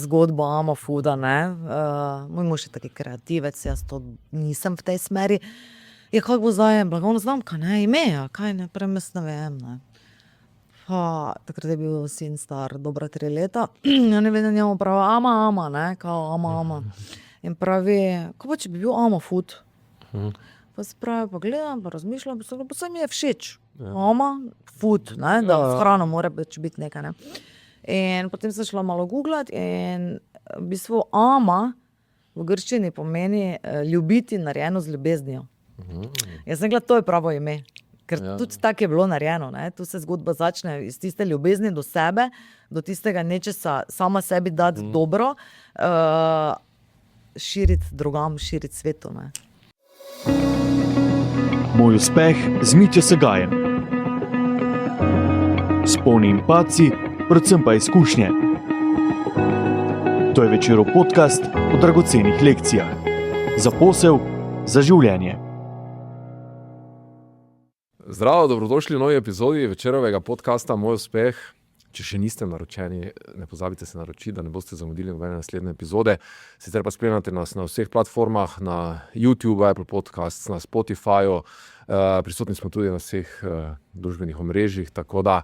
zgodbo Ama Fooda, ne. Moj mož je taki kreativec, jaz to nisem v tej smeri. Je, kako bo zdaj, blagovna znamka, ne, ime, kaj ne, prej jaz ne vem, ne. Takrat je bil sin star dobra 3 leta, ja ne vem, njemu pravi Ama, ne, kao Ama. In pravi, kaj pa, če bi bil Ama Food? Pa se pravi, pa gledam, pa razmišljam, pa se mi je všeč. Ama Food, ne, da s hrano mora biti nekaj, ne. In potem sem šla malo googlat in v bistvu Ama v grščini pomeni ljubiti narejeno z ljubeznijo. Jaz sem rekla, to je pravo ime. Ker tudi tako je bilo narejeno, ne. Tu se zgodba začne iz tiste ljubezni do sebe, do tistega nečesa sama sebi dati dobro, širiti drugam, širiti svetu, ne. Moj uspeh z Mitjo Segajem. Vzponi in padci, predvsem pa izkušnje. To je Večerov podcast o dragocenih lekcijah. Za posel, za življenje. Zdravo, dobrodošli v novi epizodi Večerovega podcasta Moj uspeh. Če še niste naročeni, ne pozabite se naročiti, da ne boste zamudili nobene naslednje epizode. Sicer pa spremljate nas na vseh platformah, na YouTube, Apple Podcasts, na Spotifyju. Prisotni smo tudi na vseh družbenih omrežjih, tako da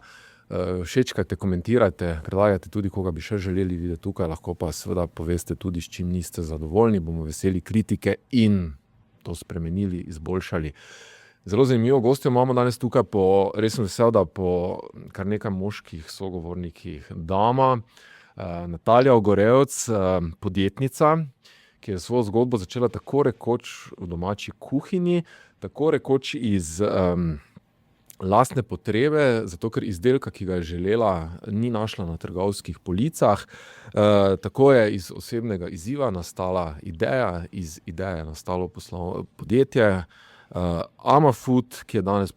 všečkajte, komentirajte, predlagajte tudi, koga bi še želeli videti tukaj, lahko pa seveda poveste tudi, s čim niste zadovoljni, bomo veseli kritike in to spremenili, izboljšali. Zelo zanimivo gostjo imamo danes tukaj, res sem vesel, da po kar nekaj moških sogovornikih dama, Natalija Ogorevc, podjetnica, ki je svojo zgodbo začela tako rekoč v domači kuhinji, tako rekoč iz lastne potrebe, zato ker izdelka, ki ga je želela, ni našla na trgovskih policah. Tako je iz osebnega izziva nastala ideja, iz ideje je nastalo podjetje, Ama Food, ki je danes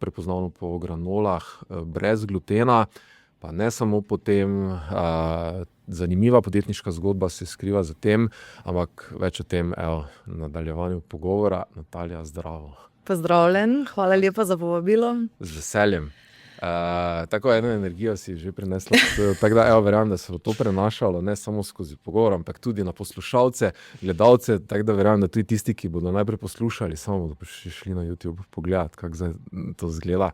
prepoznavno po granolah brez glutena, pa ne samo po tem, zanimiva podjetniška zgodba se skriva za tem, ampak več o tem, v nadaljevanju pogovora. Natalija, zdravo. Pozdravljen, hvala lepa za povabilo. Z veseljem. Tako eno energijo si že prinesla, tako da verjamem, da se bo to prenašalo ne samo skozi pogovor, ampak tudi na poslušalce, gledalce, tako da verjamem, da tudi tisti, ki bodo najprej poslušali, samo bodo šli na YouTube pogledati, kako zdaj to izgleda.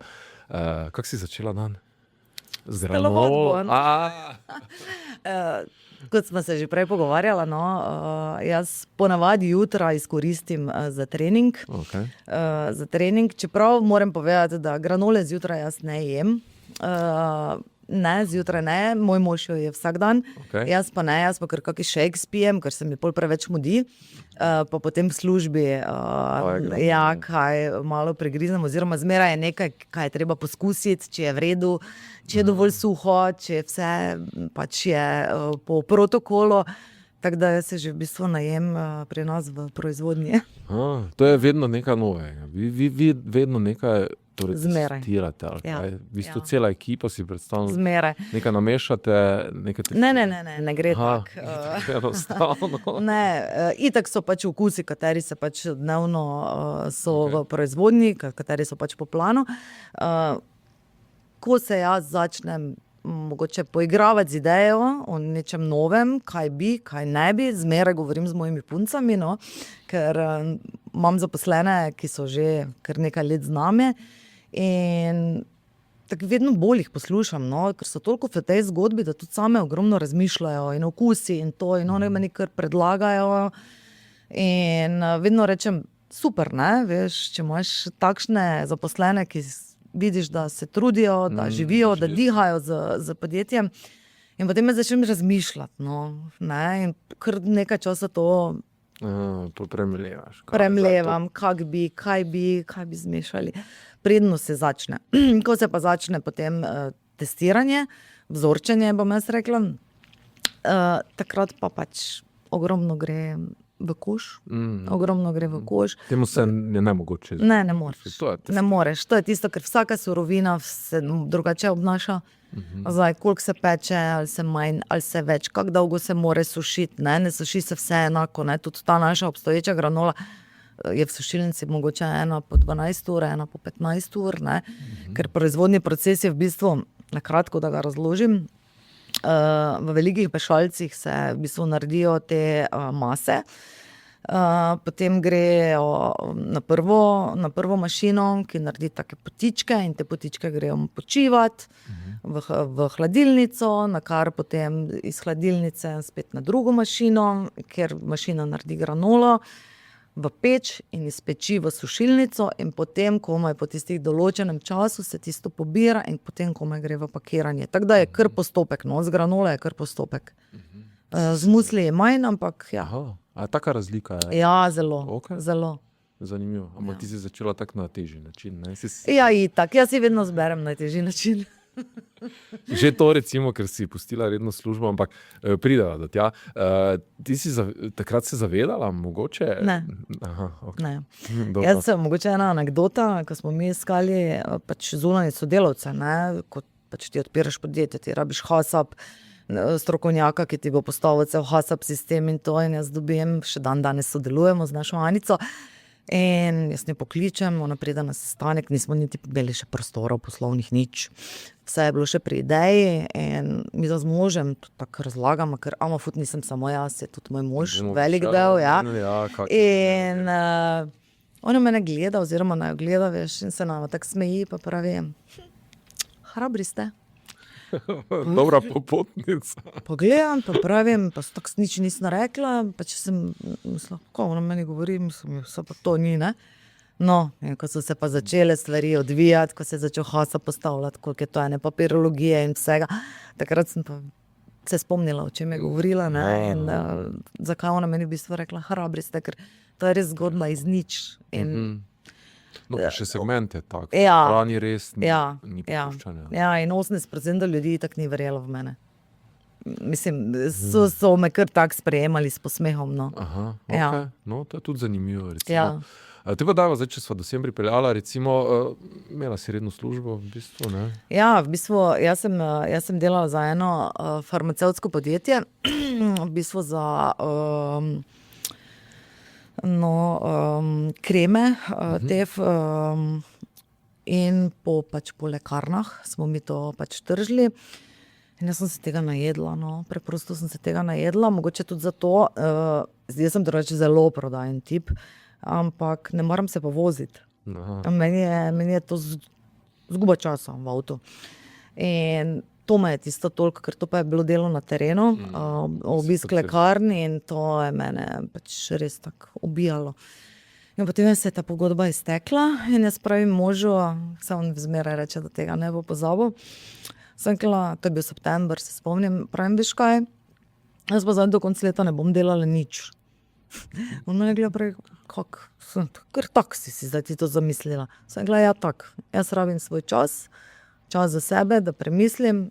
Kako si začela dan? Z granola. Kot smo se že prej pogovarjala, jaz ponavadi jutra izkoristim za trening. Za trening, čeprav moram povedati, da granole zjutraj jaz ne jem. Ne, zjutraj ne, moj mož jo je vsak dan. Jaz pa ne, jaz pa kar kakšen shake spijem, ker se mi pol preveč mudi. Pa potem v službi kaj malo pregrizem, oziroma zmeraj je nekaj, kaj je treba poskusiti, če je v redu, če je dovolj suho, če je vse pač je po protokolu. Tako da jaz se že v bistvu najem pri nas v proizvodnji. To je vedno nekaj novega. Vi vedno nekaj testirate, ali kaj? V bistvu cela ekipa si predstavlja. Zmeraj. Nekaj namešate, nekaj testirate. Ne gre tako. Enostavno. Ne, itak so pač vkusi, kateri se pač dnevno so v proizvodnji, kateri so pač po planu. Ko se jaz začnem mogoče poigravati z idejo o nečem novem, kaj bi, kaj ne bi, zmeraj govorim z mojimi puncami, ker imam zaposlene, ki so že kar nekaj let z nami in tako vedno bolj jih poslušam, ker so toliko v tej zgodbi, da tudi same ogromno razmišljajo in okusi in to in oni meni kar predlagajo in vedno rečem, super, ne, veš, če imaš takšne zaposlene, ki vidiš, da se trudijo, da živijo, da dihajo z podjetjem. In potem me začnem razmišljati, ne, in kar nekaj časa to premlevaš. Premlevam, kaj bi zmešali. Predno se začne. Ko se pa začne potem testiranje, vzorčenje, bom jaz rekla, takrat pa pač ogromno gre v koš. Ogromno gre v koš. Temu se je nemogoče. Ne moreš. Ne moreš. To je tisto, ker vsaka surovina se drugače obnaša. Zdaj, koliko se peče, ali se manj, ali se več, kako dolgo se more sušiti, ne suši se vse enako, ne, tudi ta naša obstoječa granola je v sušilnici mogoče ena po 12 ur, ena po 15 ur, ne, ker proizvodni proces je v bistvu, na kratko, da ga razložim, v velikih pešalcih se v bistvu naredijo te mase. Potem grejo na prvo mašino, ki naredi take potičke in te potičke grejo počivati v hladilnico, na kar potem iz hladilnice spet na drugo mašino, ker mašina naredi granolo, v peč in iz peči v sušilnico in potem komaj po tistih določenem času se tisto pobira in potem komaj gre v pakiranje. Tako da je kar postopek, no, z granole je kar postopek. Z musli je manj, ampak ja. Aha, a taka razlika je? Ja, zelo, Okej. zelo. Zanimivo. Ampak ti si začela tak na težji način, ne? Ja, itak, jaz si vedno zberem na težji način. Že to recimo, ker si pustila redno službo, ampak prideva do tja. Ti si takrat se zavedala, mogoče? Ne. Aha, ok. Ne. Dobro. Jaz sem mogoče ena anekdota, ko smo mi iskali pač zunanje sodelavce, ne, kot pač ti odpiraš podjetje, ti rabiš HACCP, strokovnjaka, ki ti bo postavil cel HACCP sistem in to, in jaz dobim, še danes sodelujemo z našo Anico. In jaz ne pokličem, ona pride na sestanek, nismo niti imeli še prostorov poslovnih, nič. Vse je bilo še pri ideji in mi z možem tako razlagamo, ker Amafut nisem samo jaz, je tudi moj mož, velik del, ja. In ona mene gleda, oziroma naj gleda, veš, in se nama tako smeji, pa pravi, hrabri ste. Dobra popotnica. Pogledam, pa pravim, pa tako nič nisem rekla, pa če sem mislila, kako ona meni govori, mislim, vse pa to ni, ne? No, in ko so se pa začele stvari odvijati, ko se je začel HACCP postavljati, koliko je to ene papirologije in vsega, takrat sem pa se spomnila, o čem je govorila, ne? In zakaj ona meni v bistvu rekla, hrabri ste, ker to je res zgodba iz nič. In No, pa še segment je tak, Ja. strani res ni Ja, popuščanja. ja, in 80% ljudi tako ni verjelo v mene. Mislim, so me kar tako sprejemali s posmehom, no. Aha, Ja. ok. No, to je tudi zanimivo, recimo. Ja. Te pa dava, zdaj, če sva do sem pripeljala, recimo, imela si redno službo, v bistvu, ne? Ja, v bistvu, jaz sem delala za eno farmacevtsko podjetje, v bistvu za kreme, in po lekarnah smo mi to pač tržili. In jaz sem se tega najedla, no, preprosto sem se tega najedla, mogoče tudi zato, zdaj sem drugače zelo prodajen tip, ampak ne maram se pa voziti. Aha. Meni je to zguba časa v avtu. In to me je tisto toliko, ker to pa je bilo delo na terenu, obisk lekarni in to je mene pač res tako ubijalo. In potem se je ta pogodba iztekla in jaz pravim možu, se on zmeraj reče, da tega ne bo pozabil. Sem rekla, to je bil september, se spomnim, pravim, veš kaj, jaz pa zdaj do konca leta ne bom delala nič. On me je gleda pravi, kak, ker tak si zdaj ti to zamislila. Sem rekla, ja tak, jaz rabim svoj čas za sebe, da premislim,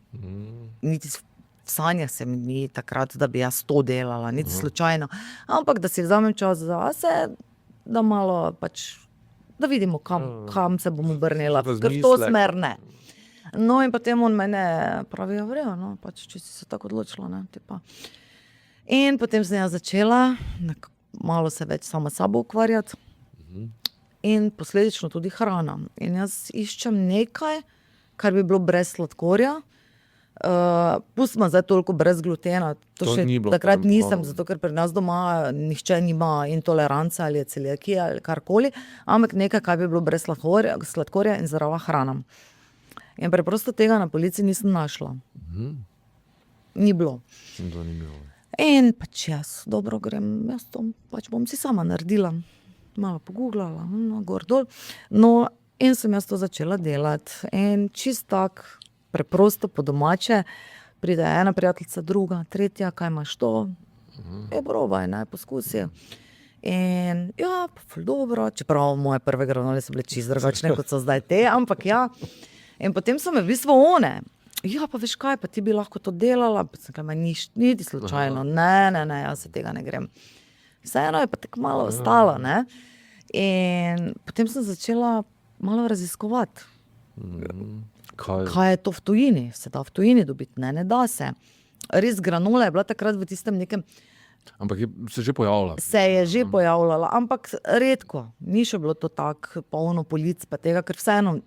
niti v sanjah se mi ni takrat, da bi jaz to delala, niti slučajno, ampak da si vzamem čas zase, da malo pač, da vidimo, kam se bom obrnila, ker to smer ne. No in potem on mene pravi, ja vrejo, no, pač če si se tako odločila, ne, tipa. In potem sem jaz začela malo se več sama sabo ukvarjati in posledično tudi hrana. In jaz iščem nekaj, kar bi bilo brez sladkorja. Pustimo zdaj toliko brez glutena, to še ni bilo takrat tam, nisem, zato ker pri nas doma nihče nima intolerance ali je celiakija ali karkoli, ampak nekaj, kar bi bilo brez sladkorja in zdrava hrana. In preprosto tega na polici nisem našla. Ni bilo. Zanimivo. In pač jaz, dobro grem, jaz to pač bom si sama naredila. Malo pogooglala, gor dol. No, in sem jaz to začela delati. In čist tak, preprosto po domače, pride ena prijateljica, druga, tretja, kaj imaš to? Probaj, ne, poskusi. In ja, pa ful dobro, čeprav moje prve granole so bile čist drugačne, kot so zdaj te, ampak ja. In potem so me v bistvu one, ja, pa veš kaj, pa ti bi lahko to delala, pa sem kaj, niti slučajno, ne, jaz se tega ne grem. Vseeno je pa tako malo ostalo, ne. In potem sem začela malo raziskovati. Kaj je to v tujini? Se da v tujini dobiti? Ne da se. Res granola je bila takrat v tistem nekem... Ampak se že pojavila. Se je že pojavljala, ampak redko. Ni še bilo to tako polno polic pa tega, ker vseeno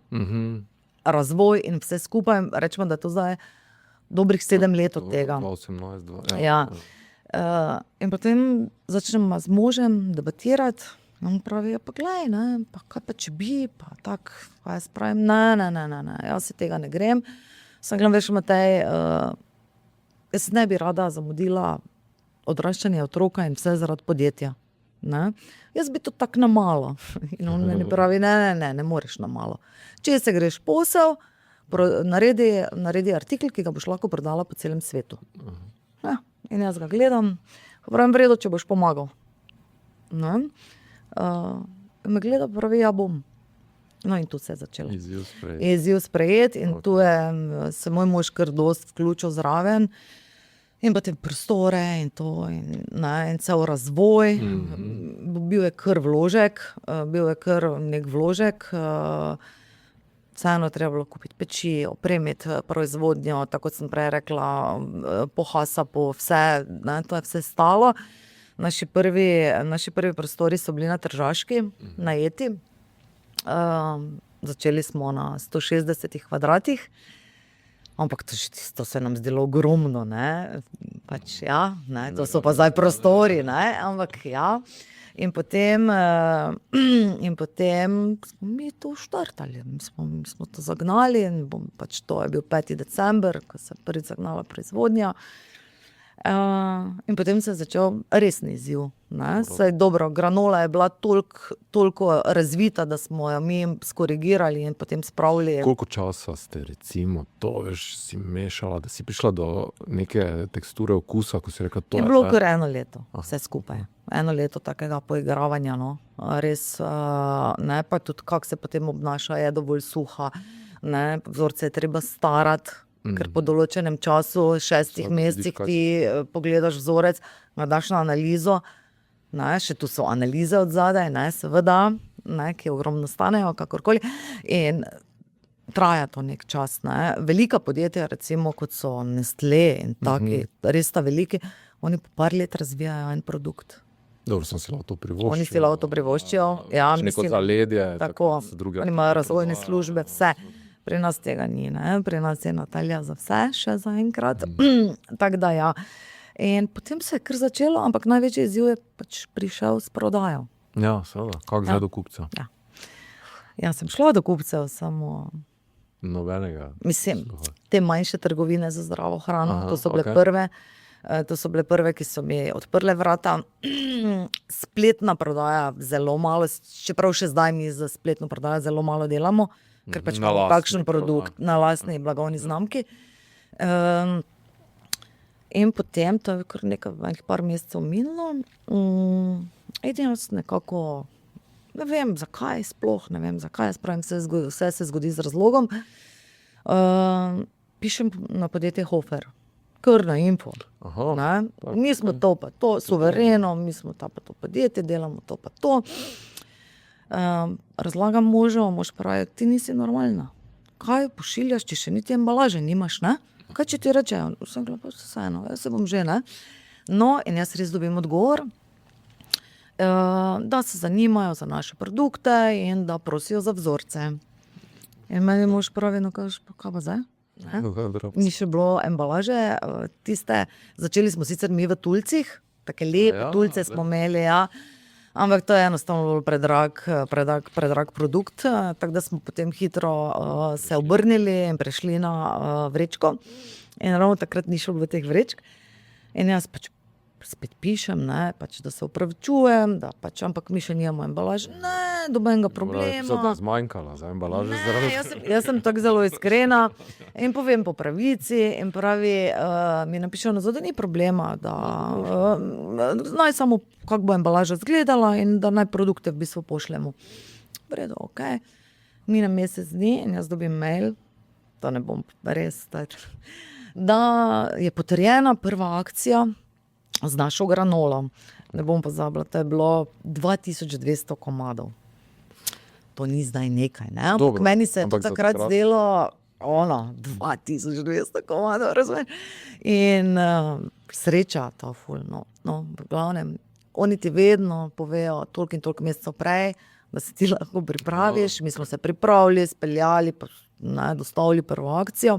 razvoj in vse skupaj, rečemo, da je to zdaj dobrih 7 let od tega. 2018, Ja. In potem začnemo z možem debatirati. On pravi, ja, pa glej, ne, pa kaj pa če bi, pa tako, pa jaz pravim, ne, jaz se tega ne grem. Sem gledam, veš, Matej, jaz ne bi rada zamudila odraščanje otroka in vse zaradi podjetja. Ne? Jaz bi to tako na malo. In on meni pravi, ne moreš na malo. Če se greš posel, naredi artikel, ki ga boš lahko prodala po celem svetu. Ja, in jaz ga gledam, pravim, v redu, če boš pomagal. Ne? Me gleda, pravi, ja bom. No in tu se je začelo. Izziv sprejet in tu je se moj mož kar dost vključil zraven. In potem prostore in to, in cel razvoj. Bil je kar vložek, nek vložek. Vseeno treba bilo kupiti peči, opremiti proizvodnjo, tako kot sem prej rekla, po HASAP-u, vse, ne, to je vse stalo. Naši prvi prostori so bili na Tržaški, najeti. Začeli smo na 160 kvadratih. Ampak to se nam zdelo ogromno, ne, pač ja, ne, to so pa zdaj prostori, ne, ampak ja. In potem smo mi to štartali, mi smo to zagnali in pač to je bil 5. december, ko se je prvič zagnala proizvodnja. In potem se je začel resni izziv. Saj dobro, granola je bila toliko razvita, da smo jo mi skorigirali in potem spravili. Koliko časa ste recimo to si mešala, da si prišla do neke teksture okusa, ko si rekla, to je bilo kar 1 leto, vse skupaj. 1 leto takega poigravanja, no. Res, ne, pa tudi kako se potem obnaša, je dovolj suha, ne, vzorce je treba starati. Ker po določenem času, 6 mesecih ti pogledaš vzorec, ga daš na analizo, ne, še tu so analize od zadaj, ne, seveda, ne, ki ogromno stanejo, kakorkoli, in traja to nek čas, ne. Velika podjetja, recimo, kot so Nestlé in taki, res ta veliki, oni po par let razvijajo en produkt. Dobro, sem si lahko to privoščil. Oni si lahko to privoščijo, ja, neko zaledje. Tako, oni imajo razvojne službe, vse. Pri nas tega ni, ne? Pri nas je Natalija za vse, še zaenkrat. Tako da ja. In potem se je kar začelo, ampak največji izziv je pač prišel s prodajo. Ja, seveda. Kako zdaj do kupca? Ja. Jaz sem šla do kupcev, samo... Nobenega. Mislim, te manjše trgovine za zdravo hrano, to so bile prve. To so bile prve, ki so mi odprle vrata. Spletna prodaja zelo malo, čeprav še zdaj mi za spletno prodajo zelo malo delamo, ker pač imamo takšen produkt na lastni blagovni znamki. In potem, to je kar nekaj par mesecev minilo, edino nekako, ne vem zakaj sploh, ne vem zakaj, jaz pravim, vse se zgodi z razlogom. Pišem na podjetje Hofer, kar na info. Mi smo to pa to, suvereno, mi smo ta pa to podjetje, delamo to pa to. Razlagam možu, mož pravi, ti nisi normalna. Kaj pošiljaš, če še niti embalaže nimaš, ne? Kaj če ti rečejo? Sem gleda, vseeno, jaz se bom že, ne? No, in jaz res dobim odgovor, da se zanimajo za naše produkte in da prosijo za vzorce. In meni mož pravi, no kaj pa zdaj? Ni še bilo embalaže, začeli smo sicer mi v tulcih, take lepe tulce smo imeli, ja. Ampak to je enostavno predrag produkt, tako da smo potem hitro se obrnili in prešli na vrečko. In ravno takrat ni šlo v teh vrečk. In jaz pač spet pišem, ne, pač, da se opravičujem, da pač, ampak mi še nimamo embalaže. Ne, dobenega problema. Se je zmanjkala za embalaže? Jaz sem tako zelo iskrena in povem po pravici in pravi, mi napišejo nazaj, da ni problema, da naj samo kako bo embalaža izgledala in da naj produkte v bistvu pošljemo. V redu, okej. Mine mesec dni in jaz dobim mail, da ne bom res, da je potrjena prva akcija z našo granolo. Ne bom pozabila, to je bilo 2200 komadov. To ni zdaj nekaj, ne? Ampak meni se je takrat zdelo 2200 komadov, razumeš? In sreča ta ful, no, v glavnem, oni ti vedno povejo toliko in toliko mesecev prej, da se ti lahko pripraviš. Mi smo se pripravili, speljali, dostavili prvo akcijo.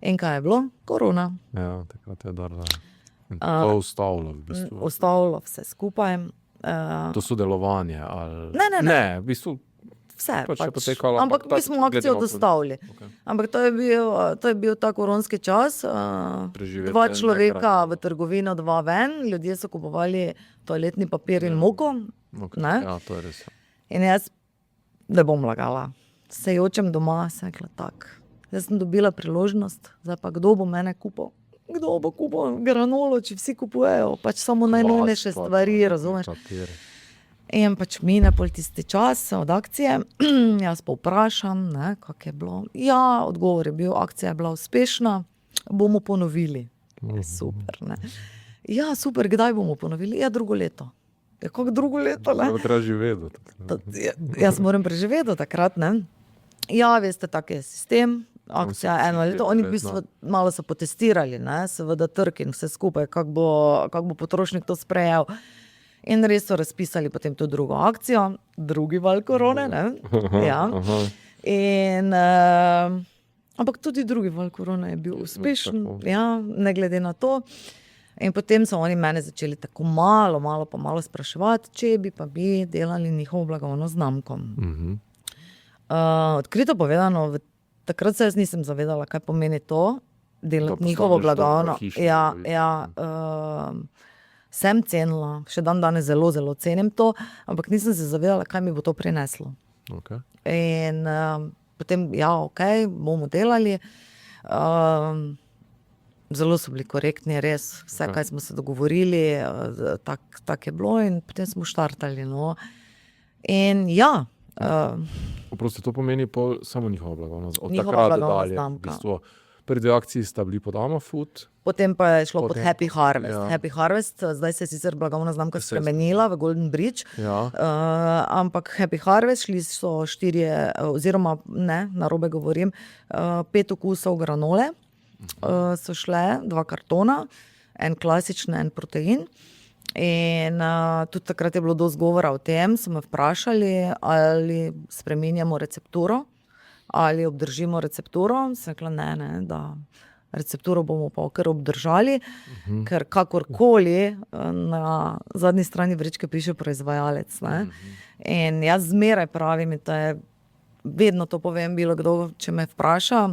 In kaj je bilo? Korona. Ja, takrat je darla. To je ustavilo v bistvu. Ustavilo vse skupaj. To sodelovanje ali... Ne. V bistvu Vse pač je pač. potekalo, Ampak mi smo akcijo dostavili. Okay. Ampak to je bil ta koronski čas. Preživeti 2 človeka enkrat. v trgovino, 2 ven. Ljudje so kupovali toaletni papir in moko. Okay. Ne? Ja, to je res. In jaz ne bom lagala. Se jočem doma, sem rekla tak. Jaz sem dobila priložnost, zdaj pa kdo bo mene kupil? Kdo bo kupil granolo, če vsi kupujejo? Pač samo najnujnejše stvari, razumeš? Papir. In pač mine pol tisti čas od akcije, jaz pa vprašam, kako je bilo. Ja, odgovor je bil, akcija je bila uspešna, bomo ponovili. Super, ne. Ja, super, kdaj bomo ponovili? Ja, drugo leto. Ja, kako drugo leto, ne? Treba živeti. Jaz moram preživeti do takrat, ne. Ja, veste, tak je sistem, akcija eno leto. Oni v bistvu malo so potestirali, ne, seveda trg in vse skupaj, kako bo potrošnik to sprejel. In res so razpisali potem to drugo akcijo, drugi val korone, ne. Ja. In, ampak tudi drugi val korone je bil uspešen, ja, ne glede na to. In potem so oni mene začeli tako malo spraševati, če bi pa bi delali njihovo blagovno znamko. Odkrito povedano, takrat se jaz nisem zavedala, kaj pomeni to, delati njihovo blagovno. Sem cenila, še danes zelo cenim to, ampak nisem se zavedala, kaj mi bo to prineslo. Okay. In potem, bomo delali. Zelo so bili korektni, res, vse, kaj smo se dogovorili, tak je bilo in potem smo štartali. No. In ja. Oprosti, to pomeni samo njihova blagovna znamka. Od Njihova takrat blagovna dalje, znamka. v bistvu, prvi 2 akciji sta bili pod Amafood. Potem pa je šlo pod Happy Harvest. Ja. Happy Harvest, zdaj se je sicer blagovna znamka spremenila v Golden Bridge, Ja. ampak Happy Harvest, šli so 4, oziroma ne, narobe govorim, 5 okusov granole, so šle 2 kartona, en klasičen, en protein. In tudi takrat je bilo dosti govora o tem, so me vprašali, ali spreminjamo recepturo, ali obdržimo recepturo. Sem rekla, ne, da recepturo bomo pa kar obdržali, ker kakorkoli na zadnji strani vrečke piše proizvajalec. Ne. In jaz zmeraj pravim, in to je, vedno to povem, bilo kdo, če me vpraša,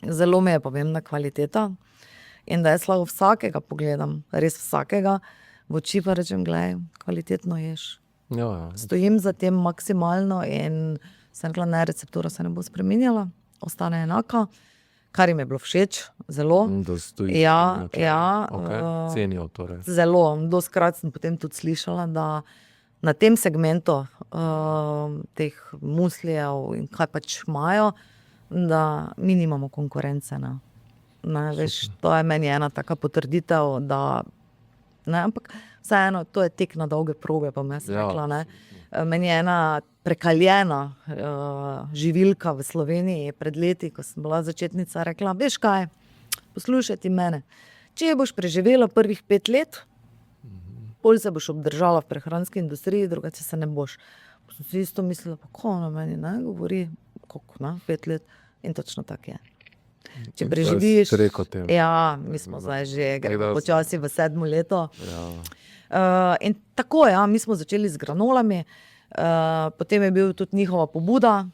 zelo mi je pomembna kvaliteta in da jaz lahko vsakega pogledam, res vsakega, v oči pa rečem, glej, kvalitetno ješ. Ja. Stojim za tem maksimalno in sem rekla, ne, receptura se ne bo spreminjala, ostane enaka, kar jim je bilo všeč, zelo. Da stojiš. Ja. Okay. Cenijo torej. Zelo, doskrat sem potem tudi slišala, da na tem segmentu teh muslijev in kaj pač imajo, da mi nimamo konkurence. Ne, veš, to je meni ena taka potrditev, da ne, ampak vseeno, to je tek na dolge proge, pa me rekla, ne. Meni je ena prekaljena živilka v Sloveniji pred leti, ko sem bila začetnica, rekla, veš kaj, poslušaj ti mene, če boš preživela prvih 5 let, pol se boš obdržala v prehranski industriji, drugače se ne boš. Pa sem si isto mislila, pa ko na meni, ne, govori, koliko, 5 let, in točno tako je. Če preživiš, ja, mi smo zdaj že počasi v 7. leto. Ja. In tako, ja, mi smo začeli z granolami, potem je bil tudi njihova pobuda,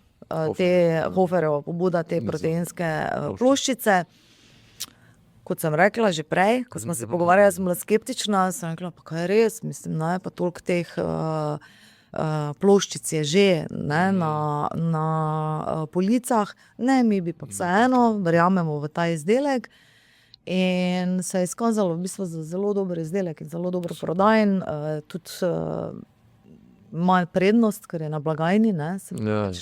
Hoferjeva pobuda, te proteinske ploščice. Kot sem rekla že prej, ko smo se pogovarjali, sem bila skeptična, sem rekla, pa kaj je res, mislim, ne, pa toliko teh ploščic je že, ne, na policah, ne, mi bi pa vseeno, verjamemo v ta izdelek. In se je izkazalo v bistvu za zelo dober izdelek in zelo dobro prodajen, tudi ima prednost, ker je na blagajni, ne,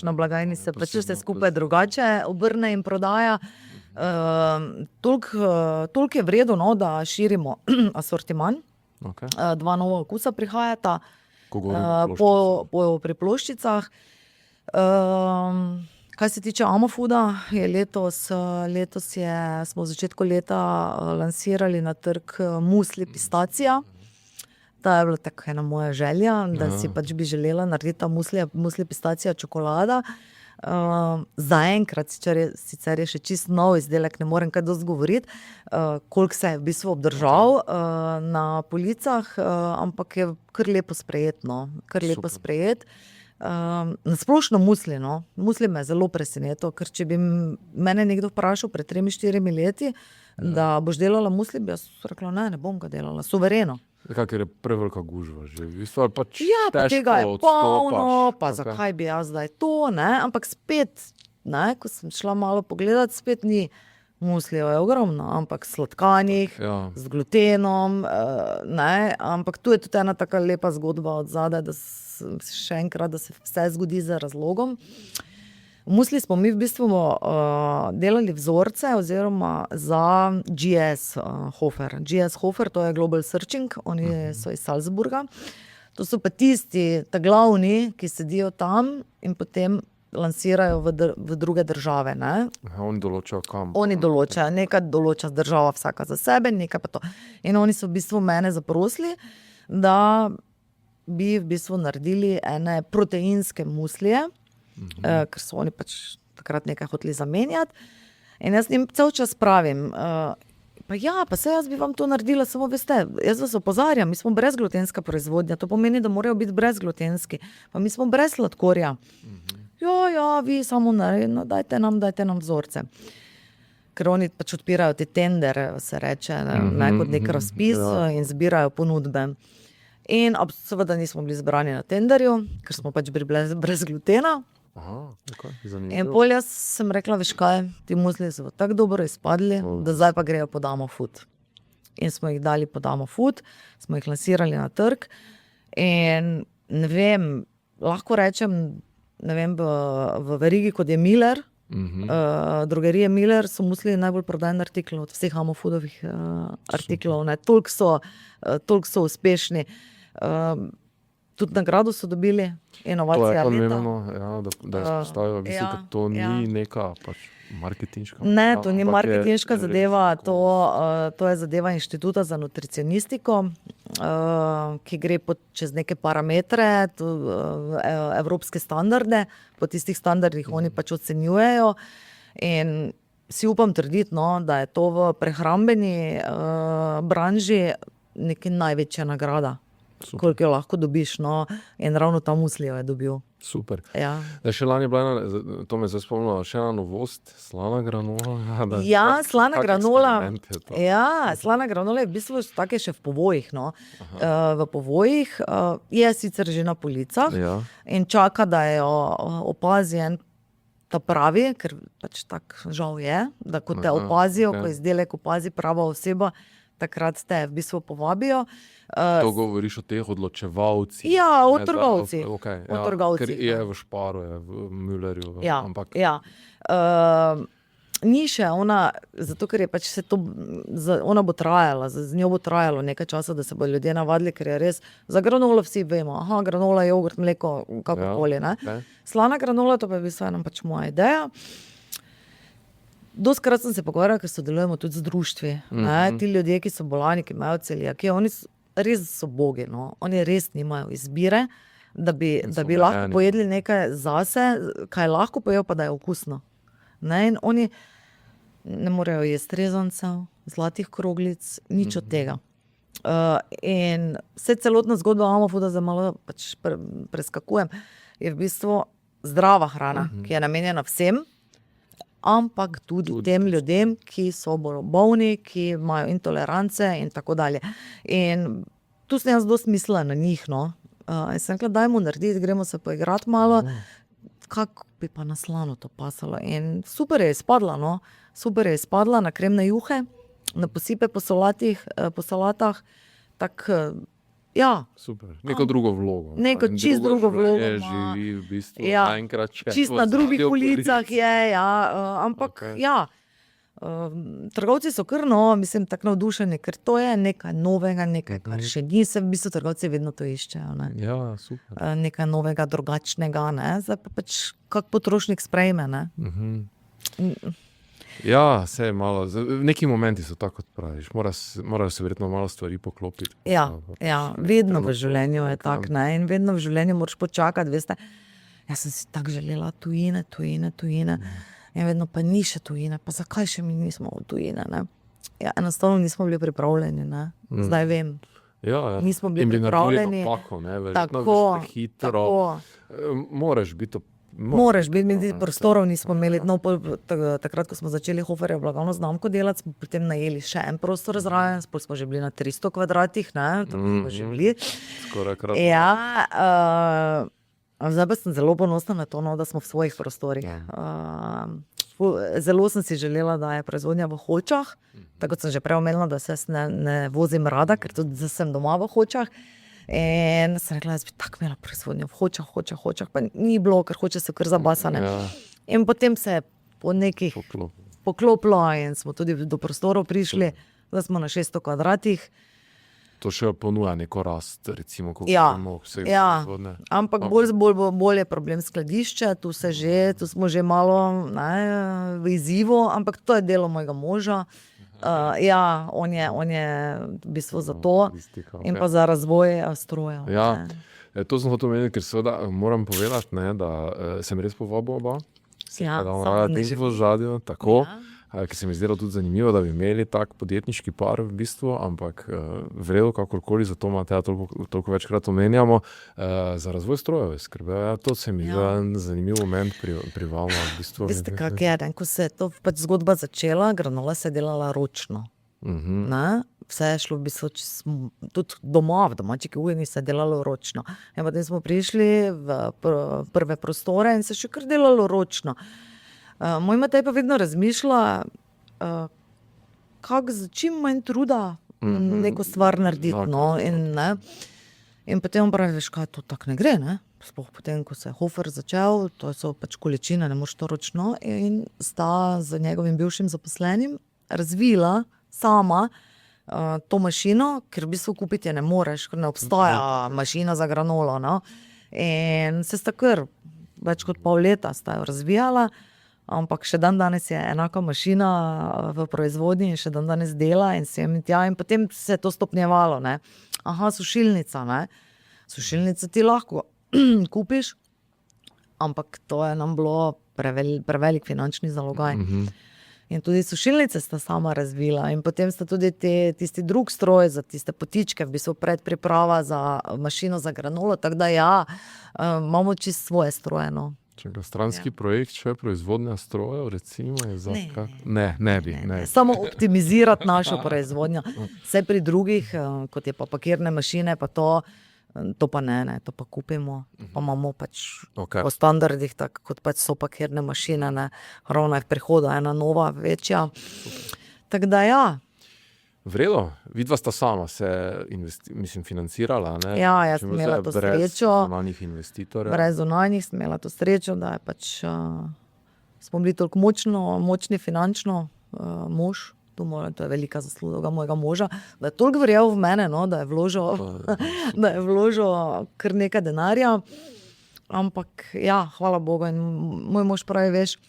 na blagajni se pač vse skupaj drugače obrne in prodaja. Toliko je vredno, no, da širimo asortiman. Okay. 2 nova okusa prihajata pri ploščicah. Kaj se tiče Amafooda, je letos smo v začetku leta lansirali na trg musli pistacija. Ta je bila tako ena moja želja, da si pač bi želela narediti ta musli pistacija čokolada. Zaenkrat, sicer je še čist nov izdelek, ne morem kaj dosti govoriti, koliko se je v bistvu obdržal na policah, ampak je kar lepo sprejet, no. Kar lepo sprejet. Nasplošno musli, no. Musli me zelo presenetil, ker če bi mene nekdo vprašal pred 3-4 leti, da boš delala musli, bi jaz rekla, ne bom ga delala, suvereno. Ker je prevelika gužva že. V bistvu, pač pa tega je polno, pa Okej. zakaj bi jaz zdaj to, ne? Ampak spet, ne, ko sem šla malo pogledat, spet ni muslijev je ogromno, ampak sladkanih, Ja. z glutenom, ne, ampak tu je tudi ena taka lepa zgodba od zadaj, da še enkrat, da se vse zgodi z razlogom. V musli smo mi v bistvu delali vzorce oziroma za GS Hofer. GS Hofer, to je Global Searching, oni so iz Salzburga. To so pa tisti, ta glavni, ki sedijo tam in potem lansirajo v druge države, ne. Oni določajo kam. Oni določajo, nekaj določa država vsaka za sebe, nekaj pa to. In oni so v bistvu mene zaprosili, da bi v bistvu naredili ene proteinske muslije, ker so oni pač takrat nekaj hoteli zamenjati. In jaz njim cel čas pravim, pa saj jaz bi vam to naredila, samo veste, jaz vas opozarjam, mi smo brezglutenska proizvodnja, to pomeni, da morajo biti brezglutenski, pa mi smo brez sladkorja. Ja, vi samo naredite, dajte nam vzorce. Ker oni pač odpirajo te tendere, se reče, ne, kot nek razpis in zbirajo ponudbe. In seveda nismo bili zbrani na tenderju, ker smo pač bili brez glutena. Aha, okay, In zanimivo. pol jaz sem rekla, veš kaj, ti musli so tako dobro izpadli, da zdaj pa grejo po Damo Food. In smo jih dali po Damo Food, smo jih lansirali na trg in ne vem, lahko rečem, ne vem, v verigi, kot je Miller, drogerije Miller, so musli najbolj prodajen artikel od vseh Amo Foodovih artiklov, ne, toliko so uspešni. Tudi nagrado so dobili, To je inovacija leta. pomembno, ja, da izpostavijo. Mislim, ja, da to ni ja. neka pač marketinška. Ne, to ni ampak je marketinška res zadeva, tako. to je zadeva Inštituta za nutricionistiko, ki gre čez neke parametre, evropske standarde, po tistih standardih oni pač ocenjujejo in si upam trditi, no, da je to v prehrambeni branži nekaj največja nagrada, koliko jo lahko dobiš, no, in ravno ta musli jo je dobil. Super. Ja. Da, še lani je bila ena, to me zdaj spomnila, še ena novost, slana granola. Ja, slana granola. eksperiment je to? Ja, slana granola je v bistvu take še v povojih, no. V povojih je sicer že na policah Ja. in čaka, da jo opazi en ta pravi, ker pač tak žal je, da ko te Aha, opazijo, okej. ko izdelek opazi prava oseba, takrat te v bistvu povabijo. To govoriš o teh odločevalcih. Ja, o ne, trgovcih. Okay, O trgovcih, Ker je v Šparu, je v Müllerju. Ja, ampak ja. Ni še ona, zato ker je pač se to, ona bo trajala, z njo bo trajalo nekaj časa, da se bodo ljudje navadili, ker je res, za granolo vsi vemo, granola, jogurt, mleko, kakorkoli, ne. okej. Slana granola, to pa je v bistvu ena pač moja ideja. Doskrat sem se pogovarjala, ker sodelujemo tudi z društvi, ne, ti ljudje, ki so bolani, ki imajo celiakije, oni res so bogi, no, oni res nimajo izbire, da bi lahko omejeni. pojedli nekaj zase, kaj lahko pojejo, pa da je okusno. Ne, in oni ne morejo jesti rezancev, zlatih kroglic, nič od tega. In vse celotna zgodba Amo Fooda, zdaj malo pač preskakujem, je v bistvu zdrava hrana, ki je namenjena vsem, ampak tudi tem ljudem, ki so bolni, ki imajo intolerance in tako dalje. In tu sem jaz dosti mislila na njih, no. In sem rekla, dajmo narediti, gremo se poigrati malo, kako bi pa na slano to pasalo. In super je izpadla, no. Super je izpadla na kremne juhe, na posipe po salatah, tako, ja. Super. Neko drugo vlogo. Neko In čisto drugo vlogo življenje ima. živi v bistvu Ja, naenkrat še Čist v na drugih ozadju ulicah je, ja, ampak Okej. ja. Trgovci so kar, no, mislim, tako navdušeni, ker to je nekaj novega, nekaj, kar še ni, se v bistvu trgovci vedno to iščejo, ne. Ja, super. Nekaj novega, drugačnega, ne, zdaj pa pač kak potrošnik sprejme, ne. Ja, se malo, v neki momenti so tako, kot praviš, morajo se verjetno malo stvari poklopiti. Ja, vedno v življenju je tako, ne, in vedno v življenju moraš počakati, veste. Jaz sem si tako želela tujine. In vedno pa ni še tujine, pa zakaj še mi nismo v tujine, ne? Ja, enostavno nismo bili pripravljeni, ne? Zdaj vem. Ja. Nismo bili In bi naredili pripravljeni. napako, ne, verjetno Tako, veste hitro. Moraš biti Moraš biti, mi prostorov nismo imeli. No, takrat, ko smo začeli Hoferjevo blagovno znamko delati, smo potem najeli še en prostor zraven, sploh smo že bili na 300 kvadratih, ne, tako smo že bili. Skoraj krat. Ja, zdaj pa sem zelo ponosna na to, no, da smo v svojih prostorih. Zelo sem si želela, da je proizvodnja v Hočah, tako kot sem že prej omenila, da se ne vozim rada, ker tudi zdaj sem doma v Hočah. In sem rekla, jaz bi tako imela proizvodnjo v Hočah, pa ni bilo, ker Hoče so kar zabasane. Ja. In potem se je po nekih poklopilo in smo tudi do prostorov prišli, da smo na 600 kvadratih. To še ponuja neko rast, recimo, kot vse proizvodne. Ampak bolj je problem skladišče, tu smo že malo v izzivu, ampak to je delo mojega moža. On je v bistvu za to in pa za razvoj strojev. Ja. To sem hotel omeniti, ker seveda moram povedati, ne, da sem res povabil oba. Tako. Ki se mi zdelo tudi zanimivo, da bi imeli tak podjetniški par v bistvu, ampak vredo, kakorkoli, zato Mateja toliko večkrat omenjamo, za razvoj strojev skrbe. Ja, to se mi zanimiv moment pri vama. V bistvu. Veste, kak je, ko se je to pač zgodba začela, granola se je delala ročno. Vse je šlo v bistvu, tudi doma, v domači kuhinji se je delalo ročno. In potem smo prišli v prve prostore in se še kar delalo ročno. Moj Matej pa vedno razmišlja, kako za čim manj truda neko stvar narediti. No, in potem on pravi, veš kaj, to tako ne gre, ne? Sploh potem, ko se je Hofer začel, to so pač količine, ne moreš to ročno, in sta z njegovim bivšim zaposlenim razvila sama to mašino, ker v bistvu kupiti je ne moreš, ker ne obstaja mašina za granolo. No? In se sta kar več kot pol leta sta jo razvijala, ampak še dan danes je enaka mašina v proizvodnji in še dan danes dela in sem tja in potem se je to stopnjevalo. Ne? Aha, sušilnica, ne? Sušilnica ti lahko kupiš, ampak to je nam bilo prevelik finančni zalogaj. In tudi sušilnice sta sama razvila in potem sta tudi tisti drug stroj za tiste potičke, v bistvu predpriprava za mašino za granolo, tako da imamo čisto svoje stroje. No. Stranski projekt, še proizvodnja strojev, recimo, je za kak? Ne bi. Samo optimizirati našo proizvodnjo. Vse pri drugih, kot je pa pakirne mašine, pa to pa ne, to pa kupimo. Pa imamo pač po standardih, tako kot pač so pakirne mašine, ne. Ravno je v prihodu ena nova, večja. Tako da Vredo, vidva sta sama se financirala, ne? Ja, jaz sem imela to srečo. Brez zunanjih investitorjev. Brez zunanjih sem imela to srečo, da je pač smo bili toliko močni finančno mož, to je velika zasluga mojega moža, da je toliko verjel v mene, no, da je vložil kar nekaj denarja, ampak hvala Bogu in moj mož pravi, veš,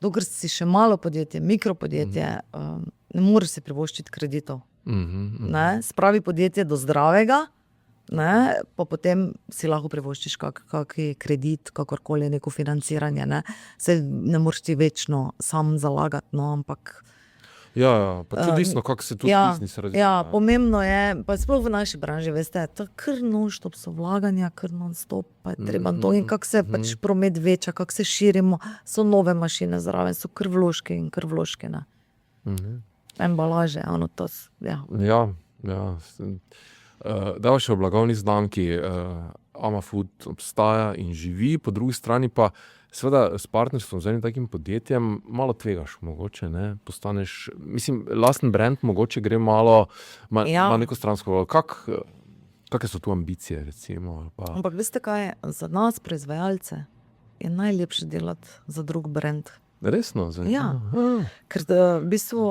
dokler si še malo podjetje, mikropodjetje, ne moreš si privoščiti kreditov. Spravi podjetje do zdravega, ne? Pa potem si lahko privoščiš kakšen kredit, kakorkoli neko financiranje. Ne? Se ne moreš ti večno sam zalagati, no, ampak pa čudisno, kako se tudi biznis razvija. Ja, pomembno je, pa sploh v naši branži, veste, to kar non-stop so vlaganja, kar non-stop, pa je treba to in kako se pač promet veča, kako se širimo, so nove mašine zraven, so kar vložke in kar vložke, ne. Embalaže, to. Dava še o blagovni znamki, Amafood obstaja in živi, po drugi strani pa seveda s partnerstvom z enim takim podjetjem malo tvegaš mogoče, ne, postaneš, lasten brand mogoče gre malo neko stransko, kakve so tu ambicije, recimo? Ampak veste kaj, za nas proizvajalce je najlepše delati za drug brand. Resno? Ja, ker v bistvu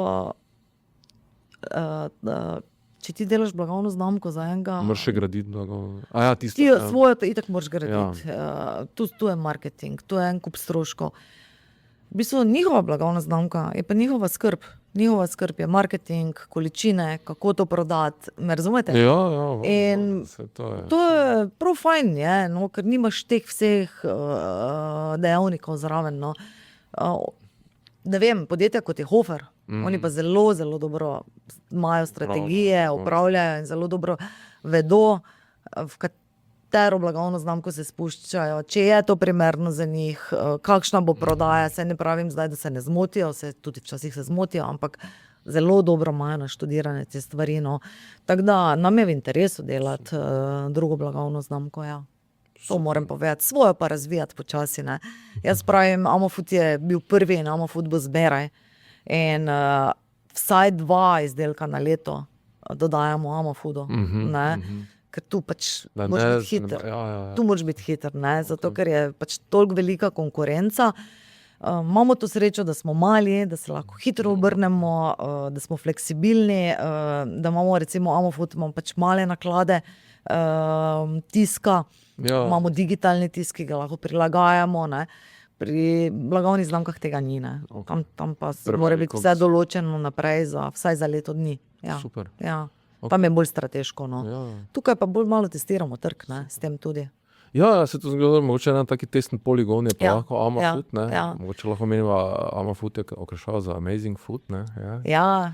če ti delaš blagovno znamko za enega... Moraš še graditi blagovno. Ti svojo to itak moraš graditi. Tu je marketing, tu je en kup stroškov. v bistvu njihova blagovna znamka je pa njihova skrb. Njihova skrb je marketing, količine, kako to prodati, me razumete? Ja, In vse to je. To je prav fajn, je, no, ker nimaš teh vseh dejavnikov zraven. No. Ne vem, podjetja kot je Hofer, oni pa zelo, zelo dobro imajo strategije, upravljajo in zelo dobro vedo, v katero blagovno znamko se spuščajo, če je to primerno za njih, kakšna bo prodaja. Saj ne pravim zdaj, da se ne zmotijo, se tudi včasih se zmotijo, ampak zelo dobro imajo naštudirane te stvari. No. Tako da nam je v interesu delati drugo blagovno znamko, ja. To moram povedati, svojo pa razvijati počasi. Ne. Jaz pravim, Amofood je bil prvi in Amofood bo zmeraj. In vsaj 2 izdelka na leto dodajamo Amofoodu. Ker tu pač moraš biti hiter. Tu moraš biti hiter, ne? Zato ker je pač toliko velika konkurenca. Imamo to srečo, da smo mali, da se lahko hitro obrnemo, da smo fleksibilni, da imamo recimo Amofood, imamo pač male naklade tiska, imamo digitalni tisk, ki ga lahko prilagajamo, ne. Pri blagovnih znamkah tega ni, ne. Tam pa mora biti vse določeno naprej vsaj za leto dni. Ja. Super. Ja. Tam je bolj strateško, no. Tukaj pa bolj malo testiramo trg, ne, s tem tudi. Ja, se to zgleda, mogoče en taki testni poligon je pa lahko Amofood, ne. Ja. Mogoče lahko menimo Amofood je okrašal za Amazing Food, ne. Ja,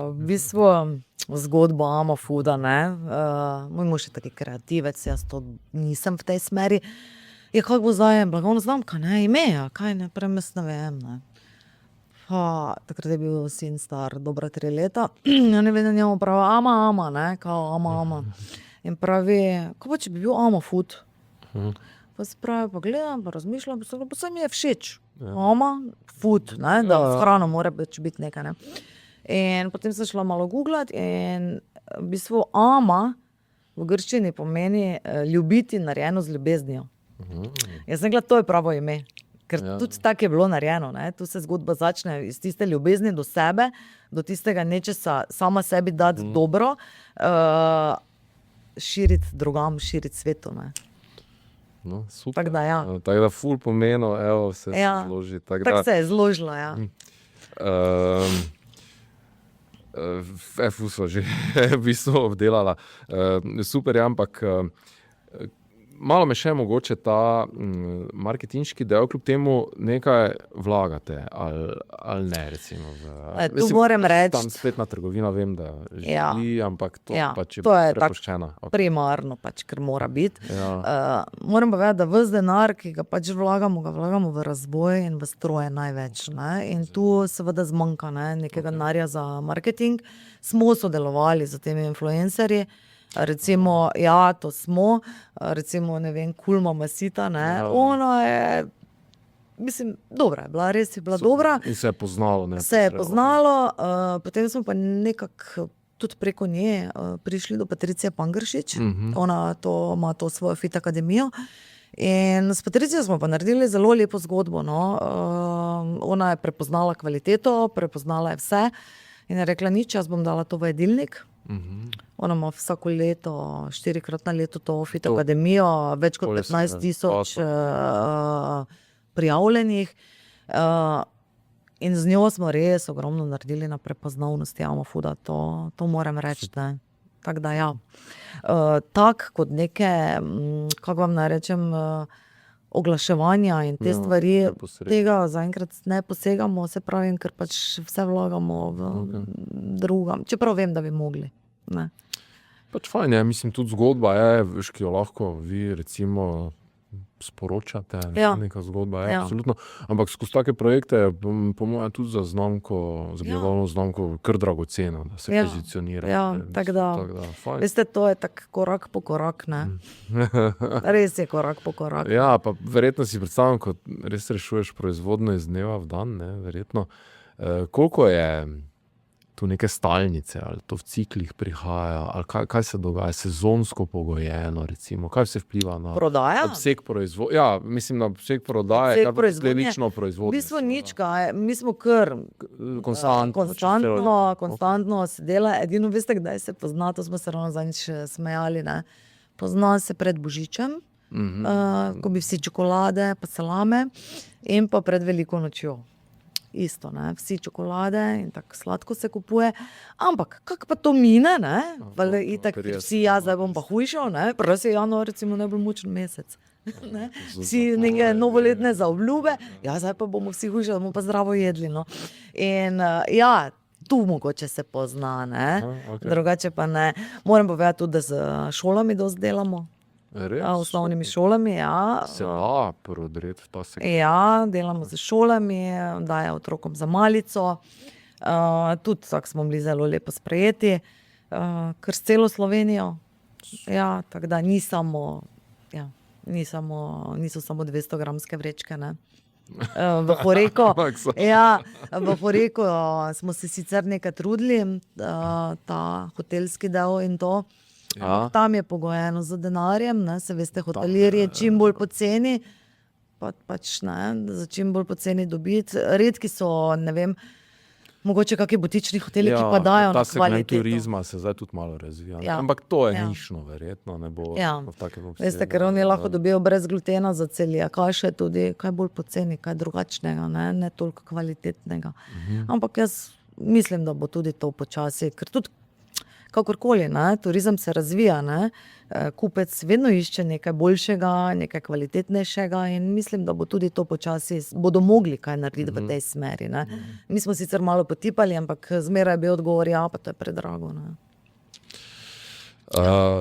v bistvu zgodbo Amofooda, ne. Moj mož je taki kreativec, jaz to nisem v tej smeri. Je kako bo zdaj blagovna znamka, ne, ime, kaj ne, prej jaz ne vem, ne. Takrat je bil sin star dobra 3 leta. Ja ne vem, njemu pravi ama, ne, kao ama. In pravi, kako pa če bi bil Amofood? Pa se pravi, pa gledam, pa razmišljam, pa se mi je všeč. Amofood, ne, da s hrano mora biti nekaj, ne. In potem sem šla malo googlat in v bistvu ama v grščini pomeni ljubiti narejeno z ljubeznijo. Jaz sem gledala, to je pravo ime. Ker tudi tako je bilo narejeno, ne? Tu se zgodba začne iz tiste ljubezni do sebe, do tistega nečesa sama sebi dati dobro, širiti drugam, širiti svetu. Ne? No, super. Tako da, ja. Tako da ful pomeno, evo, se zloži. Tako se je zložilo, ja. Ful so že v bistvu obdelala. Super, ampak malo me še mogoče ta marketinški del, kljub temu nekaj vlagate, ali ne, recimo. Tu moram reči. Tam spletna trgovina, vem, da živi, ampak to pač je prepuščena. Primarno pač, ker mora biti. Moram pa vedeti, da ves denar, ki ga pač vlagamo v razvoj in v stroje največ. Ne? In tu seveda zmanjka nekega denarja za marketing. Smo sodelovali z temi influencerji, recimo, to smo, recimo, ne vem, Kulma Masita, ne, ona je, mislim, dobra je bila, res je bila dobra. In se je poznalo, ne? Se je poznalo, potem smo pa nekako tudi preko nje prišli do Patricije Pangršič, ona ima to svojo Fit Akademijo in s Patricijo smo pa naredili zelo lepo zgodbo, no, ona je prepoznala kvaliteto, prepoznala je vse in je rekla, nič, jaz bom dala to v jedilnik. Ona ima vsako leto, 4-krat na leto to Fit Akademijo, več kot 15,000 prijavljenih in z njo smo res ogromno naredili na prepoznavnosti Amofooda, to moram reči, ne. Tako da, ja. Tak kot neke, kako vam naj rečem, oglaševanja in te stvari, tega zaenkrat ne posegamo, se pravim, ker pač vse vlagamo v drugam, čeprav vem, da bi mogli. Ne. Pač fajn je, mislim, tudi zgodba je, veš, ki jo lahko vi recimo sporočate, neka zgodba je, absolutno, ampak skozi take projekte po mojem tudi za znamko, za blagovno znamko kar dragoceno, da se pozicionira. Tako da, veste, to je tak korak po korak, ne. Res je korak po korak. Ja, pa verjetno si predstavljam, ko res rešuješ proizvodno iz dneva v dan, ne, verjetno. Koliko je tu neke stalnice, ali to v ciklih prihaja, ali kaj se dogaja, sezonsko pogojeno, recimo, kaj se vpliva na obseg proizvodnje? Ja, mislim, na obseg prodaje, kaj pa sklenično proizvodnje. V bistvu nič kaj, mi smo kar konstantno se dela, edino veste, kdaj se pozna, to smo se ravno zadnjič smejali, ne. Pozna se pred Božičem, ko bi vsi čokolade, pa salame, in pa pred veliko nočjo. Isto, ne? Vsi čokolade in tako sladko se kupuje, ampak kako pa to mine, ne? Vale, itak, vsi, zdaj bom pa hujšal, ne? Prvi se januar, recimo, najbolj mučen mesec. Ne? Vsi neke novoletne zaobljube, zdaj pa bomo vsi hujšali, bomo pa zdravo jedli, no. In tu mogoče se pozna, ne? Drugače pa ne. Moram povedati tudi, da z šolami dosti delamo. Osnovnimi šolami, Se prodret v ta sektor. delamo z šolami, daje otrokom za malico, tudi tako smo bili zelo lepo sprejeti, kar s celo Slovenijo, tako da niso samo 200-gramske vrečke, ne. V Poreko smo se sicer nekaj trudili, ta hotelski del in to. Tam je pogojeno z denarjem, ne, se veste, hotelir je čim bolj poceni, pač ne, za čim bolj poceni dobiti. Redki so, ne vem, mogoče kakšni butični hoteli, ki pa dajo na kvaliteto. Ta segment turizma se zdaj tudi malo razvija. Ampak to je nišno, verjetno, ne bo v takem obsegu. Veste, ker oni lahko dobijo brez glutena za celiakaše tudi kaj bolj poceni, kaj drugačnega, ne toliko kvalitetnega. Ampak jaz mislim, da bo tudi to počasi, ker tudi kakorkoli, ne, turizem se razvija, ne, kupec vedno išče nekaj boljšega, nekaj kvalitetnejšega in mislim, da bo tudi to počasi, bodo mogli kaj narediti v tej smeri, ne. Mi smo sicer malo potipali, ampak zmeraj je bil odgovor, pa to je predrago, ne.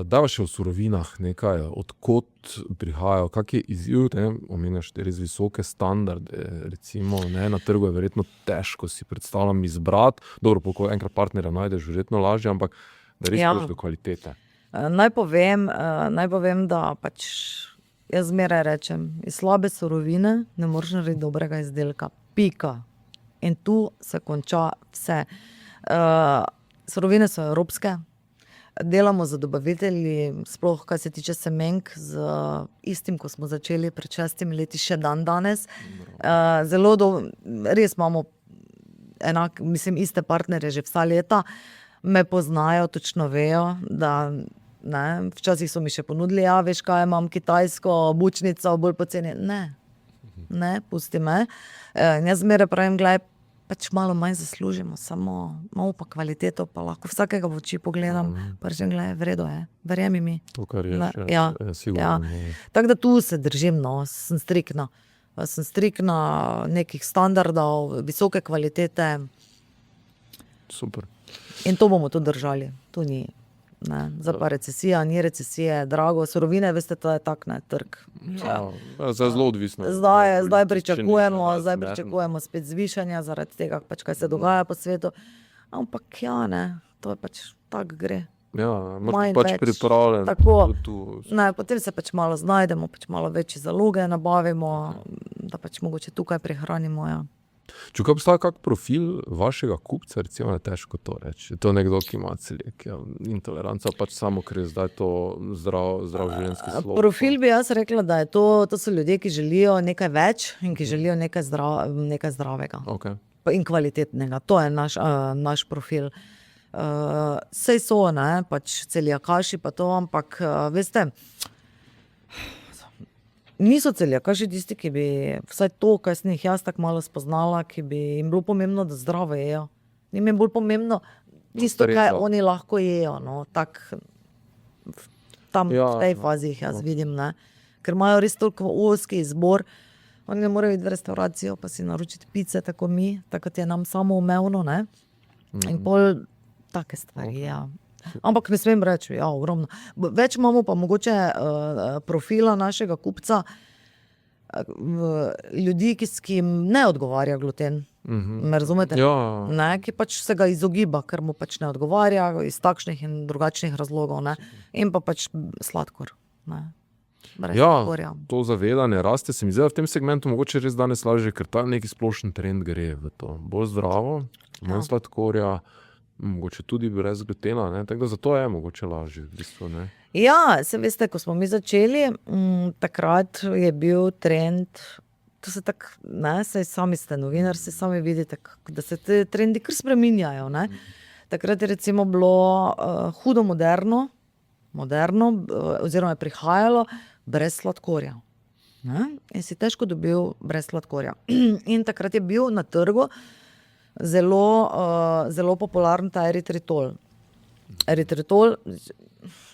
Dava še o surovinah nekaj, odkot prihajajo, kak je izziv, ne, omenjaš te res visoke standarde, recimo, ne, na trgu je verjetno težko si predstavljam izbrati, dobro, ko enkrat partnerja najdeš, verjetno lažje, ampak da res prišlo do kvalitete. Naj povem, da pač jaz zmeraj rečem, iz slabe surovine ne moreš narediti dobrega izdelka, pika. In tu se konča vse. Surovine so evropske, delamo z dobavitelji, sploh kar se tiče semenk, z istim, ko smo začeli pred 6 leti, še danes. Res imamo iste partnerje že vsa leta, me poznajo, točno vejo, da ne, včasih so mi še ponudili, veš kaj, imam kitajsko bučnico, bolj poceni. Ne, pusti me. Jaz zmeraj pravim, gledaj, pač malo manj zaslužimo, samo malo pa kvaliteto, pa lahko vsakega v oči pogledam, pa rečem, gledaj, v redu je, verjemi mi. To, kar je sigurno. Tako da tu se držim, sem striktna. Sem striktna nekih standardov, visoke kvalitete. Super. In to bomo tudi držali. Tu ni, ne, zdaj pa recesija, ni recesije, drago, surovine, veste, to je tak, ne, trg. Zdaj zelo odvisno. Zdaj pričakujemo spet zvišanja, zaradi tega, pač, kaj se dogaja po svetu. Ampak ne, to je pač tak gre. Moraš pač pripravljen. Ne, potem se pač malo znajdemo, pač malo večje zaloge nabavimo, da pač mogoče tukaj prihranimo, Če kaj obstaja kak profil vašega kupca, recimo je težko to reči. Je to nekdo, ki ima celiakijo, intoleranco, pač samo, ker je zdaj to zdrav življenjski slog? Profil bi jaz rekla, da je to so ljudje, ki želijo nekaj več in ki želijo nekaj zdravega. In kvalitetnega. To je naš profil. Sej so, ne, pač celiakaši pa to, ampak veste, niso celiakaši tisti, ki bi, vsaj to, kaj sem jih jaz tako malo spoznala, ki bi jim bilo pomembno, da zdravo jejo. Njim je bolj pomembno tisto, kaj oni lahko jejo, no, tako tam v tej fazi jih jaz vidim, ne. Ker imajo res toliko ozki izbor, oni ne morejo iti v restauracijo, pa si naročiti pice, tako mi, tako je nam samoumevno, ne. In pol take stvari, Ampak ne smem reči, ogromno. Več imamo pa mogoče profila našega kupca, ljudi, ki jim ne odgovarja gluten. Me razumete? Ne, ki pač se ga izogiba, ker mu pač ne odgovarja iz takšnih in drugačnih razlogov, ne. In pa pač sladkor, ne. To zavedanje raste, se mi zdi, v tem segmentu mogoče res danes lažje, ker ta neki splošen trend gre v to. Bolj zdravo, manj sladkorja, mogoče tudi brez glutena, ne? Tako da zato je mogoče lažje, v bistvu, ne? Se veste, ko smo mi začeli, takrat je bil trend, to se tako, ne, saj sami ste novinar, se sami vidite, da se te trendi kar spreminjajo, ne? Takrat je recimo bilo hudo moderno, oziroma je prihajalo brez sladkorja. Ne? In si težko dobil brez sladkorja. In takrat je bil na trgu zelo popularen ta eritritol. Eritritol,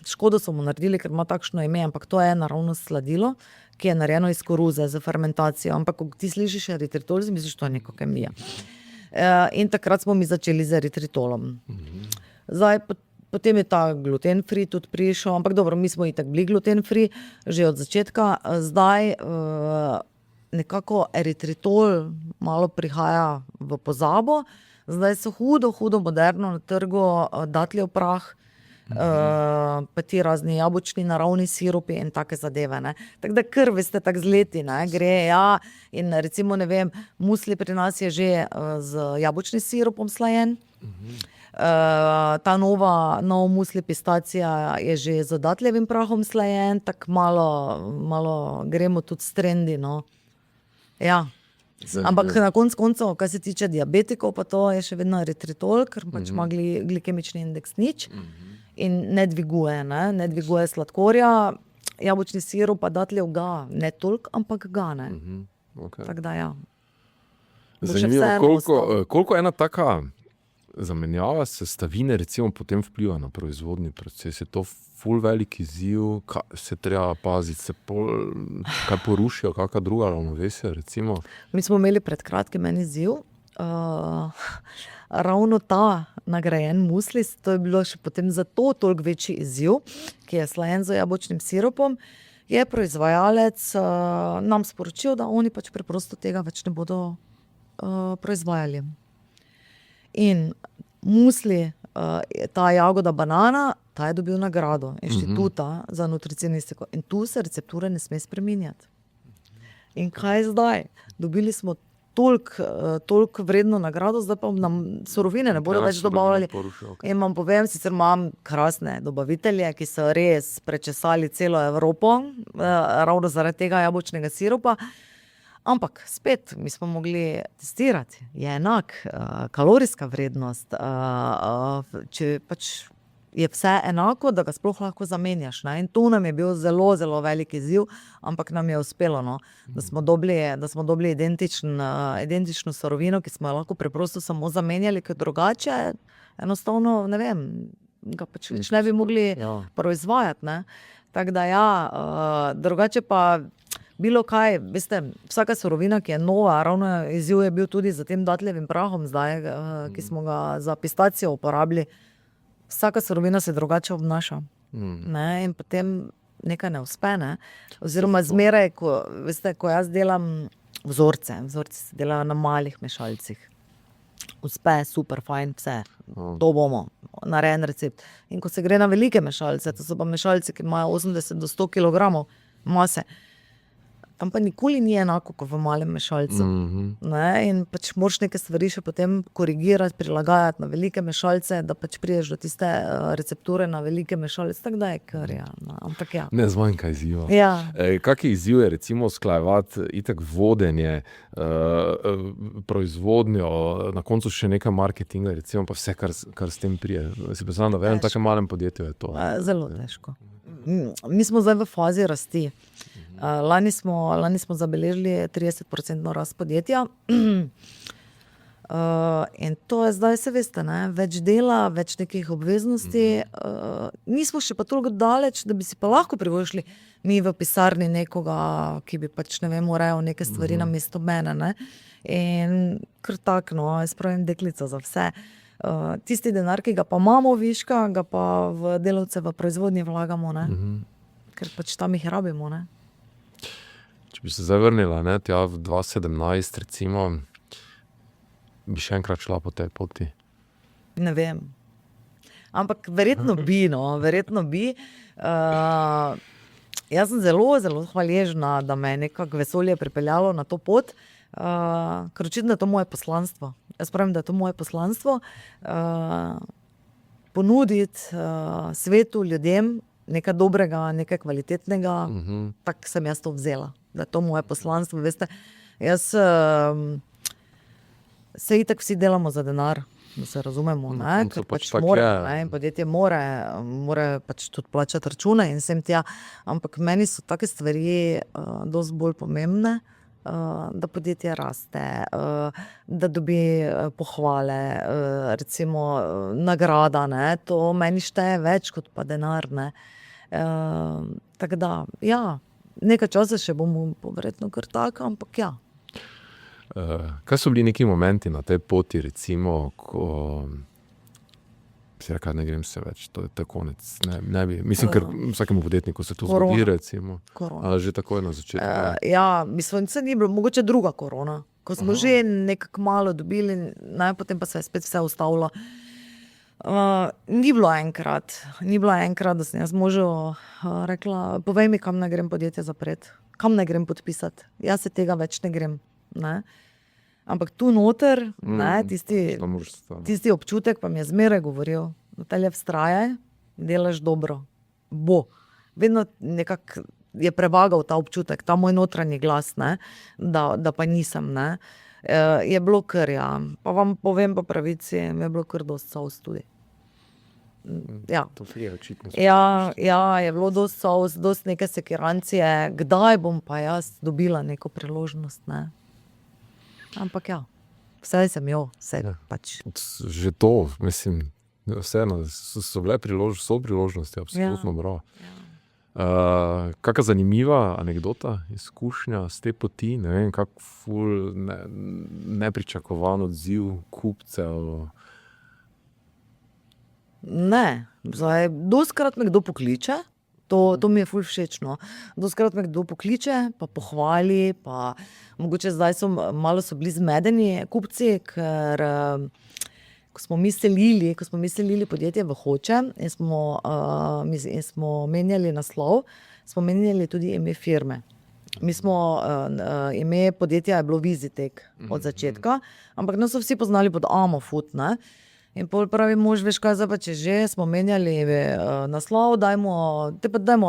škodo so mu naredili, ker ima takšno ime, ampak to je naravno sladilo, ki je narejeno iz koruze za fermentacijo. Ampak, ko ti slišiš eritritol, si misliš, to je neko kemija. In takrat smo mi začeli z eritritolom. Zdaj, potem je ta gluten-free tudi prišel, ampak dobro, mi smo itak bili gluten-free že od začetka. Zdaj nekako eritritol malo prihaja v pozabo. Zdaj so hudo moderno na trgu datljev prah, pa ti razni jabolčni naravni sirupi in take zadeve. Ne. Tako da kar veste, tako z leti, ne, gre, ja, in recimo, ne vem, musli pri nas je že z jabolčnim sirupom slajen. Ta nov musli pistacija je že z datljevim prahom slajen, tako malo gremo tudi s trendi, no. Ja. Ampak na koncu, kar se tiče diabetikov, pa to je še vedno eritritol, ker pač ima glikemični indeks 0 in ne dviguje sladkorja. Jabolčni sirup pa datljev ga, ne toliko, ampak ga ne. Okay. Tako da ja. Zanimivo, koliko ena taka zamenjava sestavine recimo potem vpliva na proizvodni proces? Je to ful velik izziv, se treba paziti, se kaj porušijo, kakšna druga ravnovesja recimo? Mi smo imeli pred kratkim en izziv, ravno ta nagrajen muslis, to je bilo še potem zato toliko večji izziv, ki je slajen z jabolčnim sirupom, je proizvajalec nam sporočil, da oni pač preprosto tega več ne bodo proizvajali. In musli, ta jagoda banana, ta je dobil nagrado Inštituta za nutricionistiko in tu se recepture ne sme spreminjati. In kaj zdaj? Dobili smo toliko vredno nagrado, zdaj pa nam surovine ne bodo več dobavljali. In vam povem, sicer imam krasne dobavitelje, ki so res prečesali celo Evropo, ravno zaradi tega jabolčnega sirupa. Ampak spet, mi smo mogli testirati, je enak, kalorijska vrednost, če pač je vse enako, da ga sploh lahko zamenjaš. Ne? In to nam je bil zelo velik izziv, ampak nam je uspelo, no? Da smo dobili identično surovino, ki smo jo lahko preprosto samo zamenjali, ker drugače enostavno, ne vem, ga pač ne bi mogli proizvajati. Ne? Tako da ja, drugače pa bilo kaj, veste, vsaka surovina, ki je nova, ravno izziv je bil tudi za tem datljevim prahom zdaj, ki smo ga za pistacijo uporabili. Vsaka surovina se drugače obnaša. Ne? In potem nekaj ne uspe, ne? Oziroma zmeraj, ko jaz delam vzorce se delajo na malih mešalcih. Uspe, super, fajn, vse. To bomo, narejen recept. In ko se gre na velike mešalce, to so pa mešalci, ki imajo 80 do 100 kg mase, tam pa nikoli ni enako, kot v malem mešalcu. Ne? In pač moraš neke stvari še potem korigirati, prilagajati na velike mešalce, da pač priješ do tiste recepture na velike mešalce. Tako da je kar, ja. No, ampak ja. Ne zmanjka izziva. Ja. Kaki izziv je recimo sklajevati itak vodenje, proizvodnjo, na koncu še nekaj marketinga, recimo pa vse, kar s tem prije. Si predstavljam, da v enem takem malem podjetju je to. Zelo težko. Mi smo zdaj v fazi rasti. Lani smo zabeležili 30% rast podjetja. In to je zdaj, se veste, ne? Več dela, več nekih obveznosti. Nismo še pa toliko daleč, da bi si pa lahko privoščili mi v pisarni nekoga, ki bi pač, ne vem, urejal neke stvari namesto mene. Ne? In kar tak, no, jaz pravim deklica za vse. Tisti denar, ki ga pa imamo viška, ga pa v delavce v proizvodnji vlagamo, ne? Ker pač tam jih rabimo, ne? Če bi se zdaj vrnila, ne, tja v 2017 recimo, bi še enkrat šla po tej poti? Ne vem. Ampak verjetno bi. Jaz sem zelo hvaležna, da me je nekako vesolje pripeljalo na to pot, ker očitno je to moje poslanstvo. Jaz pravim, da je to moje poslanstvo, ponuditi svetu, ljudem nekaj dobrega, nekaj kvalitetnega. Tako sem jaz to vzela, da je to moje poslanstvo. Veste, jaz se itak vsi delamo za denar. da se razumemo, Na ne, koncu ker pač pač tako mora, je. ne, in podjetje mora pač tudi plačati račune in vsem tja, ampak meni so take stvari dosti bolj pomembne, da podjetje raste, da dobi pohvale, recimo nagrada, ne, to meni šteje več kot pa denar, ne. Tako da, ja, nekaj časa še bomo verjetno kar tako, ampak ja. Kaj so bili neki momenti na tej poti, recimo, ko si rekel, ne grem se več, to je konec, ne bi, mislim, ker vsakemu podjetniku se to Korona. zgodi, recimo. Korona. Že takoj na začetku. Ja, mislim, se ni bilo, mogoče druga korona, ko smo že nekako malo dobili, ne, potem pa se je spet vse ustavilo. Ni bilo enkrat, da sem jaz možu rekla, povej mi, kam ne grem podjetje zapreti, kam ne grem podpisati, jaz se tega več ne grem, ne. Ampak tu noter, ne, tisti občutek pa mi je zmeraj govoril, Natalija, vztrajaj, delaš dobro, bo. Vedno nekako je prevagal ta občutek, ta moj notranji glas, ne, da pa nisem, ne. Je bilo kar, ja, pa vam povem po pravici, je bilo kar dosti solz tudi. Ja. To je očitno. Ja, je bilo dosti solz, dosti neke sekirancije, kdaj bom pa jaz dobila neko priložnost, ne. Ampak ja, vse sem jo, vse pač. Že to, mislim, vseeno, so bile priložnosti, absolutno prav. Kakšna zanimiva anekdota, izkušnja z te poti, ne vem, kak ful nepričakovan odziv kupcev? Ne, zdaj, dostikrat me kdo pokliče, to mi je ful všečno. Dostikrat me kdo pokliče, pa pohvali, pa mogoče zdaj malo so bili zmedeni kupci, ker ko smo mi selili podjetje v Hoče in smo menjali naslov, smo menjali tudi ime firme. Mi smo, ime podjetja je bilo Vizitek od začetka, ampak nas so vsi poznali pod Amofood, ne. In pol pravi mož, veš kaj, zdaj pa če že smo menjali naslov, dajmo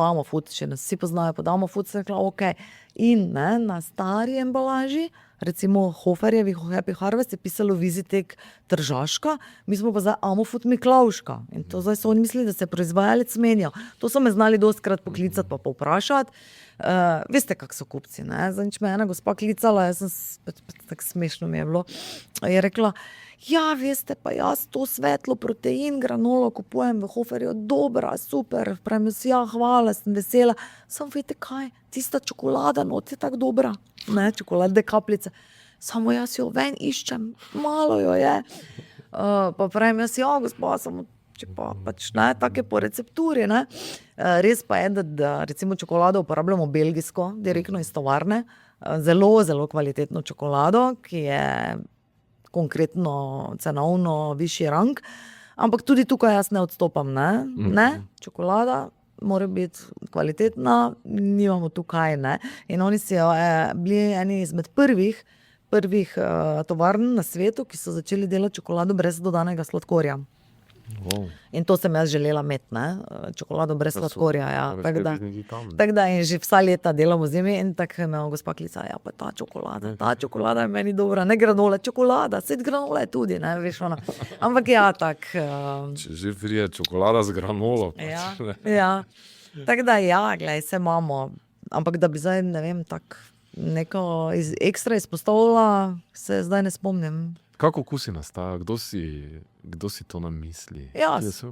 Amofood, če nas vsi poznajo pod Amofood, sem rekla, okej. In ne, na stari embalaži, recimo Hoferjevi Happy Harvest je pisalo Vizitek Tržaška, mi smo pa zdaj Amofood Miklavška. In to zdaj so oni mislili, da se proizvajalec menjal. To so me znali dostikrat poklicati pa povprašati. Veste, kak so kupci, ne? Zadnjič me ena gospa klicala, jaz sem, tako smešno mi je bilo, je rekla, ja, veste, pa jaz to svetlo protein granolo kupujem v Hoferju, dobra, super, pravim si, ja, hvala, sem vesela. Samo veste kaj, tista čokolada not je tako dobra, ne, čokoladne kapljice. Samo jaz jo ven iščem, malo jo je. Pa pravim jaz, ja, gospa, samo če pa pač ne, take po recepturi, ne. Res pa je, da recimo čokolado uporabljamo belgijsko, direktno iz tovarne, zelo, zelo kvalitetno čokolado, ki je konkretno cenovno višji rang, ampak tudi tukaj jaz ne odstopam, ne, ne, čokolada mora biti kvalitetna, nimamo tukaj, ne. In oni so bili eni izmed prvih tovarn na svetu, ki so začeli delati čokolado brez dodanega sladkorja. Wow. In to sem jaz želela imeti, ne, čokolado brez sladkorja, ja. Tako da in že vsa leta delamo z njimi in tako me gospa klica, ja, pa ta čokolada je meni dobra, ne granola, čokolada, saj granola je tudi, ne, veš, ona. Ampak ja, tako. Če že prije čokolada z granolo. Ja, ja. Tako da ja, glej, se imamo, ampak da bi zdaj, ne vem, tako neko ekstra izpostavila, se zdaj ne spomnim. Kako okusi nastajajo? Kdo si to namisli? Jaz.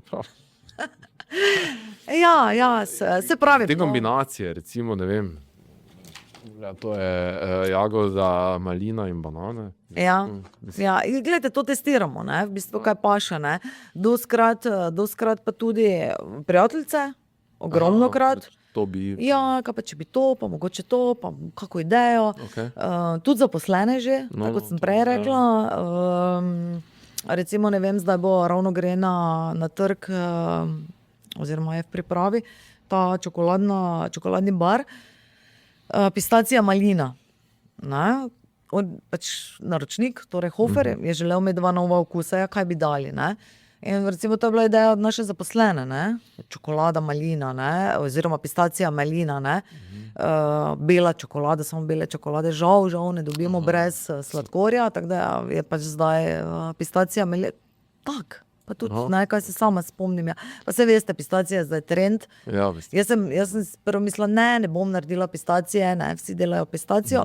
Ja, se pravi. Te kombinacije, recimo, ne vem, to je jagoda, malina in banane. Ja, gledajte, to testiramo, ne, v bistvu kaj paše, ne. Dostikrat pa tudi prijateljice, ogromnokrat. To bi... Ja, kaj pa če bi to, pa mogoče to, pa kako idejo. Tudi zaposlene že, tako kot sem prej rekla. Recimo, ne vem, zdaj bo ravno gre na trg, oziroma je v pripravi, ta čokoladni bar, pistacija malina. Ne? Pač naročnik, torej Hofer, je želel imeti dva nova okusa, ja, kaj bi dali, ne? In recimo to je bila ideja od naše zaposlene, ne? Čokolada malina, ne? Oziroma pistacija malina, ne? Bela čokolada, samo bele čokolade, žal ne dobimo brez sladkorja, tako da je pač zdaj pistacija malina. tak. Pa tudi, No. kaj se sama spomnim. Ja. Pa se veste, pistacija je zdaj trend. Ja, veste. Jaz sem prvo mislila, ne bom naredila pistacije, ne, vsi delajo pistacijo,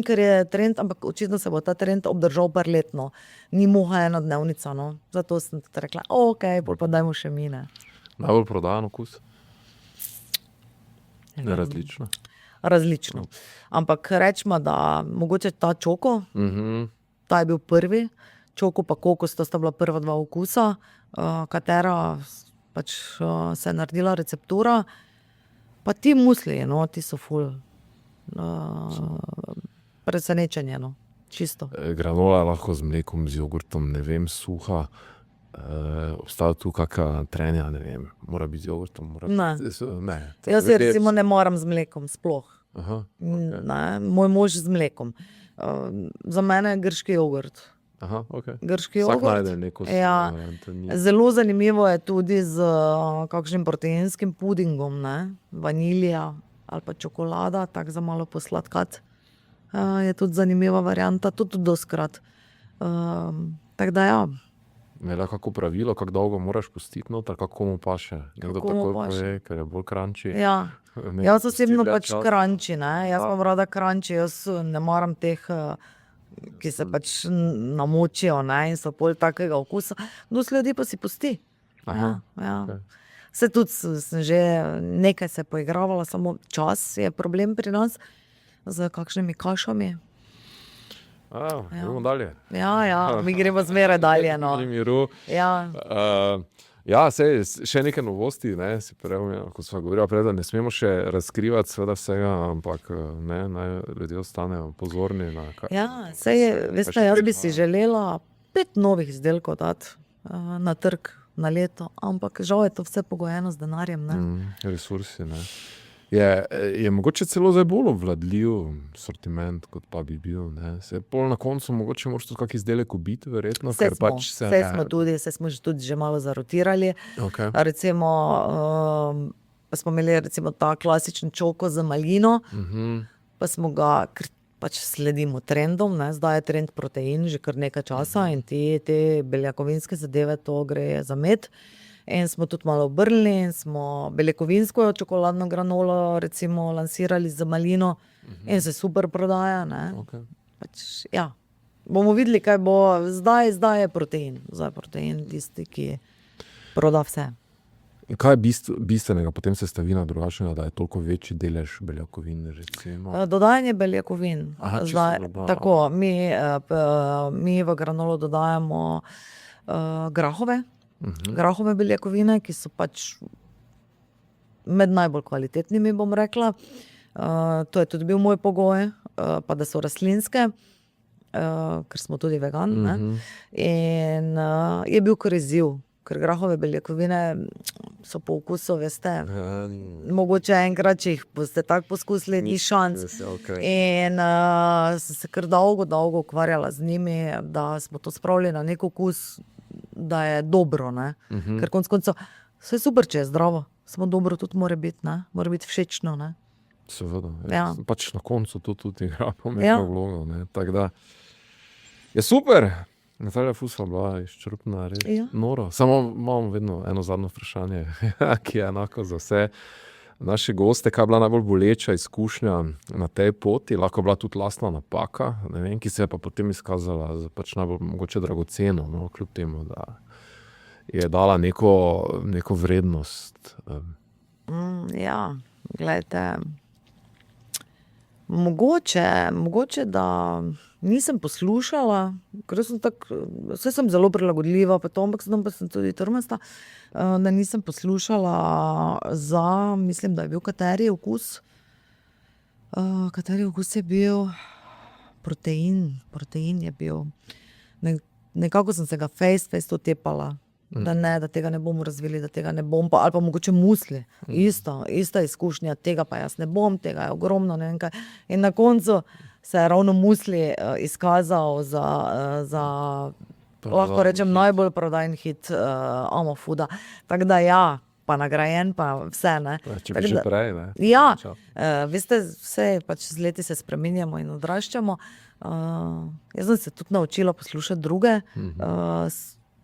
ker je trend, ampak očitno se bo ta trend obdržal par letno. Ni muha ena dnevnica, no. Zato sem tudi rekla, ok, bolj pa dajmo še mine. Najbolj prodajan okus? Različno. Različno. Ampak rečemo, da mogoče ta čoko, ta je bil prvi, čoko pa kokos, to sta bila prva dva okusa, katera pač se je naredila receptura. Pa ti musliji, no, ti so ful presenečenje, no, čisto. Granola je lahko z mlekom, z jogurtom, ne vem, suha. Obstaja tu kakšna trenja, ne vem, mora biti z jogurtom. Ne. Ne. Jaz se recimo ne moram z mlekom, sploh. Aha, Ne, moj mož z mlekom. Za mene je grški jogurt. aha, ok. Grški Vsak jogurt. najde neko Ja. varianto, ni- Zelo zanimivo je tudi z kakšnim proteinskim pudingom, ne? Vanilija ali pa čokolada, tako za malo posladkati. Je tudi zanimiva varianta, tudi doskrat. Tako da ja. Ne, da kako pravilo, kako dolgo moraš pustiti noter, kako mu paše. Nekdo Kako mu takoj paše. pove, ker je bolj kranči. Ja. Jaz osebno pač kranči, ne. Jaz imam rada kranči, jaz ne maram teh, ki se pač namočijo, ne, in so pol takega okusa. Dosti ljudi pa si pusti. Aha, Ja. okej. Se tudi sem že nekaj se poigravala, samo čas je problem pri nas z kakšnimi kašami. Gremo dalje. Ja, mi gremo zmeraj dalje. No. Pri miru. Ja. Ja, sej, še nekaj novosti, ne, si prej, ko smo govorili prej, da ne smemo še razkrivati seveda vsega, ampak ne, naj ljudje ostanejo pozorni na kaj. Ja, sej je, veste, jaz bi si želela 5 novih izdelkov dati na trg na leto, ampak žal je to vse pogojeno z denarjem. Ne? Resursi, ne. Je mogoče celo zdaj bolj obvladljiv sortiment, kot pa bi bil. Ne. Se pol na koncu mogoče moraš tudi kak izdelek ubiti, verjetno, Vse ker smo, pač se... vse smo tudi že malo zarotirali. Okay. Recimo, pa smo imeli recimo ta klasičen čoko za malino, pa smo ga, ker pač sledimo trendom, ne? Zdaj je trend protein že kar nekaj časa in te beljakovinske zadeve, to gre za med. In smo tudi malo obrnili in smo beljakovinsko čokoladno granolo recimo lansirali za malino in se super prodaja. Ne? Okay. Pač, ja. Bomo videli, kaj bo. Zdaj je protein. Zdaj je protein tisti, ki proda vse. In kaj je bistvenega potem sestavina drugačnega, da je toliko večji delež beljakovin, recimo? Dodajanje beljakovin. Aha, čisto Zdaj, doda. tako, mi v granolo dodajamo grahove. Grahove beljakovine, ki so pač med najbolj kvalitetnimi, bom rekla. To je tudi bil moj pogoj, pa da so rastlinske, ker smo tudi vegan. Ne? In je bil kar izziv, ker grahove beljakovine so po okusu, veste, mogoče enkrat, če jih boste tako poskusili, ni šans. Okay. In sem se kar dolgo ukvarjala z njimi, da smo to spravili na nek okus, da je dobro, ne? Ker konec koncev, vse je super, če je zdravo, samo dobro tudi mora biti, ne? Mora biti všečno, ne? Seveda, Ja. pač na koncu to tudi igra pomembno vlogo, ne, tako da je super. Natalija Fusva bila izčrpna, res noro. Samo imamo vedno eno zadnjo vprašanje, ki je enako za vse naše goste, kaj je bila najbolj boleča izkušnja na tej poti, lahko bila tudi lastna napaka, ne vem, ki se je pa potem izkazala za pač najbolj mogoče dragoceno, no, kljub temu, da je dala neko vrednost. Ja, gledajte, mogoče, da nisem poslušala, ker sem vse sem zelo prilagodljiva, pa to, ampak sem tudi trmasta, da nisem poslušala mislim, da je bil kateri okus je bil, protein je bil. Nekako sem se ga face otepala, da tega ne bomo razvili, da tega ne bom, ali pa mogoče musli, ista izkušnja, tega pa jaz ne bom, tega je ogromno, ne vem kaj. In na koncu se je ravno musli izkazal za lahko rečem najbolj prodajen hit Amofooda. Tako da ja, pa nagrajen, pa vse, ne. Če bi že prej, ne. Ja, veste, vse pač z leti se spreminjamo in odraščamo. Jaz sem se tudi naučila poslušati druge.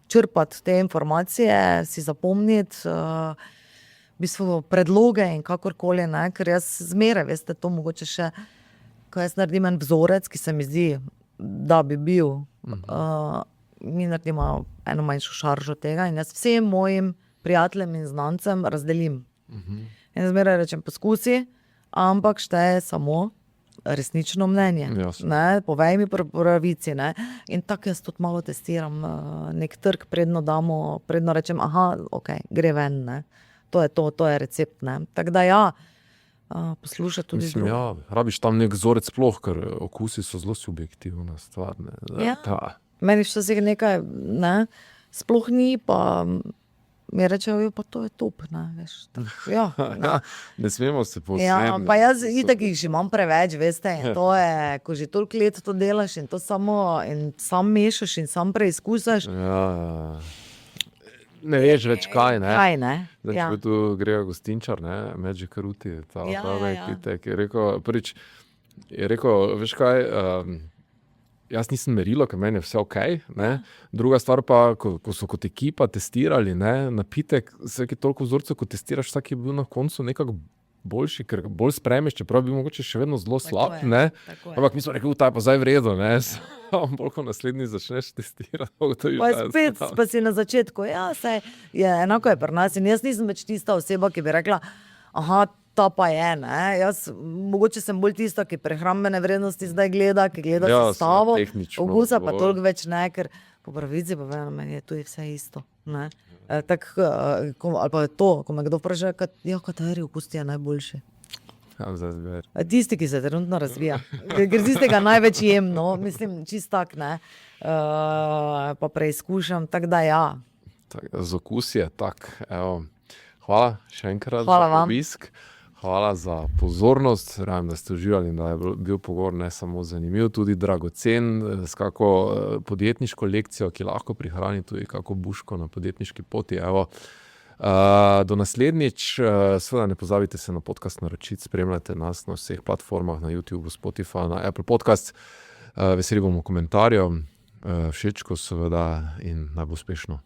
črpati te informacije, si zapomniti, v bistvu predloge in kakorkoli, ne, ker jaz zmeraj, veste, to mogoče še, ko jaz naredim en vzorec, ki se mi zdi, da bi bil, mi naredimo eno manjšo šaržo tega in jaz vsem mojim prijateljem in znancem razdelim. In zmeraj rečem, poskusi, ampak šteje samo resnično mnenje. Ne? Povej mi pravici. Ne? In tako jaz tudi malo testiram nek trg, predno rečem, ok, gre ven. Ne? To je recept. Tako da ja, poslušati tudi Mislim, rabiš tam nek vzorec sploh, ker okusi so zelo subjektivna stvar. Ne? Meni včasih nekaj sploh ni, pa mi rečejo, pa to je top. Ne, veš, ne smemo se posebno. Pa jaz itak jih že imam preveč, veste, in to je, ko že toliko let to delaš in to sam mešaš in sam preizkusaš. Ne veš več kaj, ne? Kaj, ne? Zdaj, tu gre gostinčar, ne, Magic Ruti, pitek, je rekel, veš kaj, jaz nisem merilo, ker meni je vse ok, ne. Druga stvar pa, ko so kot ekipa testirali, ne, napitek, vsaki toliko vzorcev, ko testiraš, vsak je bil na koncu nekako boljši, ker bolj spremeš, čeprav bi mogoče še vedno zelo slab, ne. Ampak mi smo rekli, ta je pa zdaj v redu, ne. Samo bolj, ko naslednji začneš testirati. Pa spet, pa si na začetku, saj je enako je pri nas in jaz nisem več tista oseba, ki bi rekla, ta pa je, ne. Jaz mogoče sem bolj tista, ki prehrambene vrednosti zdaj gleda, ki gleda sestavo, okusa pa toliko več ne, ker po pravici pa meni je tudi vse isto, ne. Ali pa je to, ko me kdo vpraša, kateri okus ti je najboljši. Tisti, ki se trenutno razvija. Ker tistega največ jem, no, mislim, čist tak, ne. Pa preizkušam, tako da ja. Z okus je tak, evo. Hvala še enkrat za obisk. Hvala za pozornost, verjamem, da ste uživali in da je bil pogovor ne samo zanimiv, tudi dragocen, s kako podjetniško lekcijo, ki lahko prihrani tudi kako buško na podjetniški poti. Evo. Do naslednjič, seveda ne pozabite se na podcast naročiti, spremljajte nas na vseh platformah, na YouTube, Spotify, na Apple Podcast. Veseli bomo komentarjev, všečko seveda in naj bo uspešno.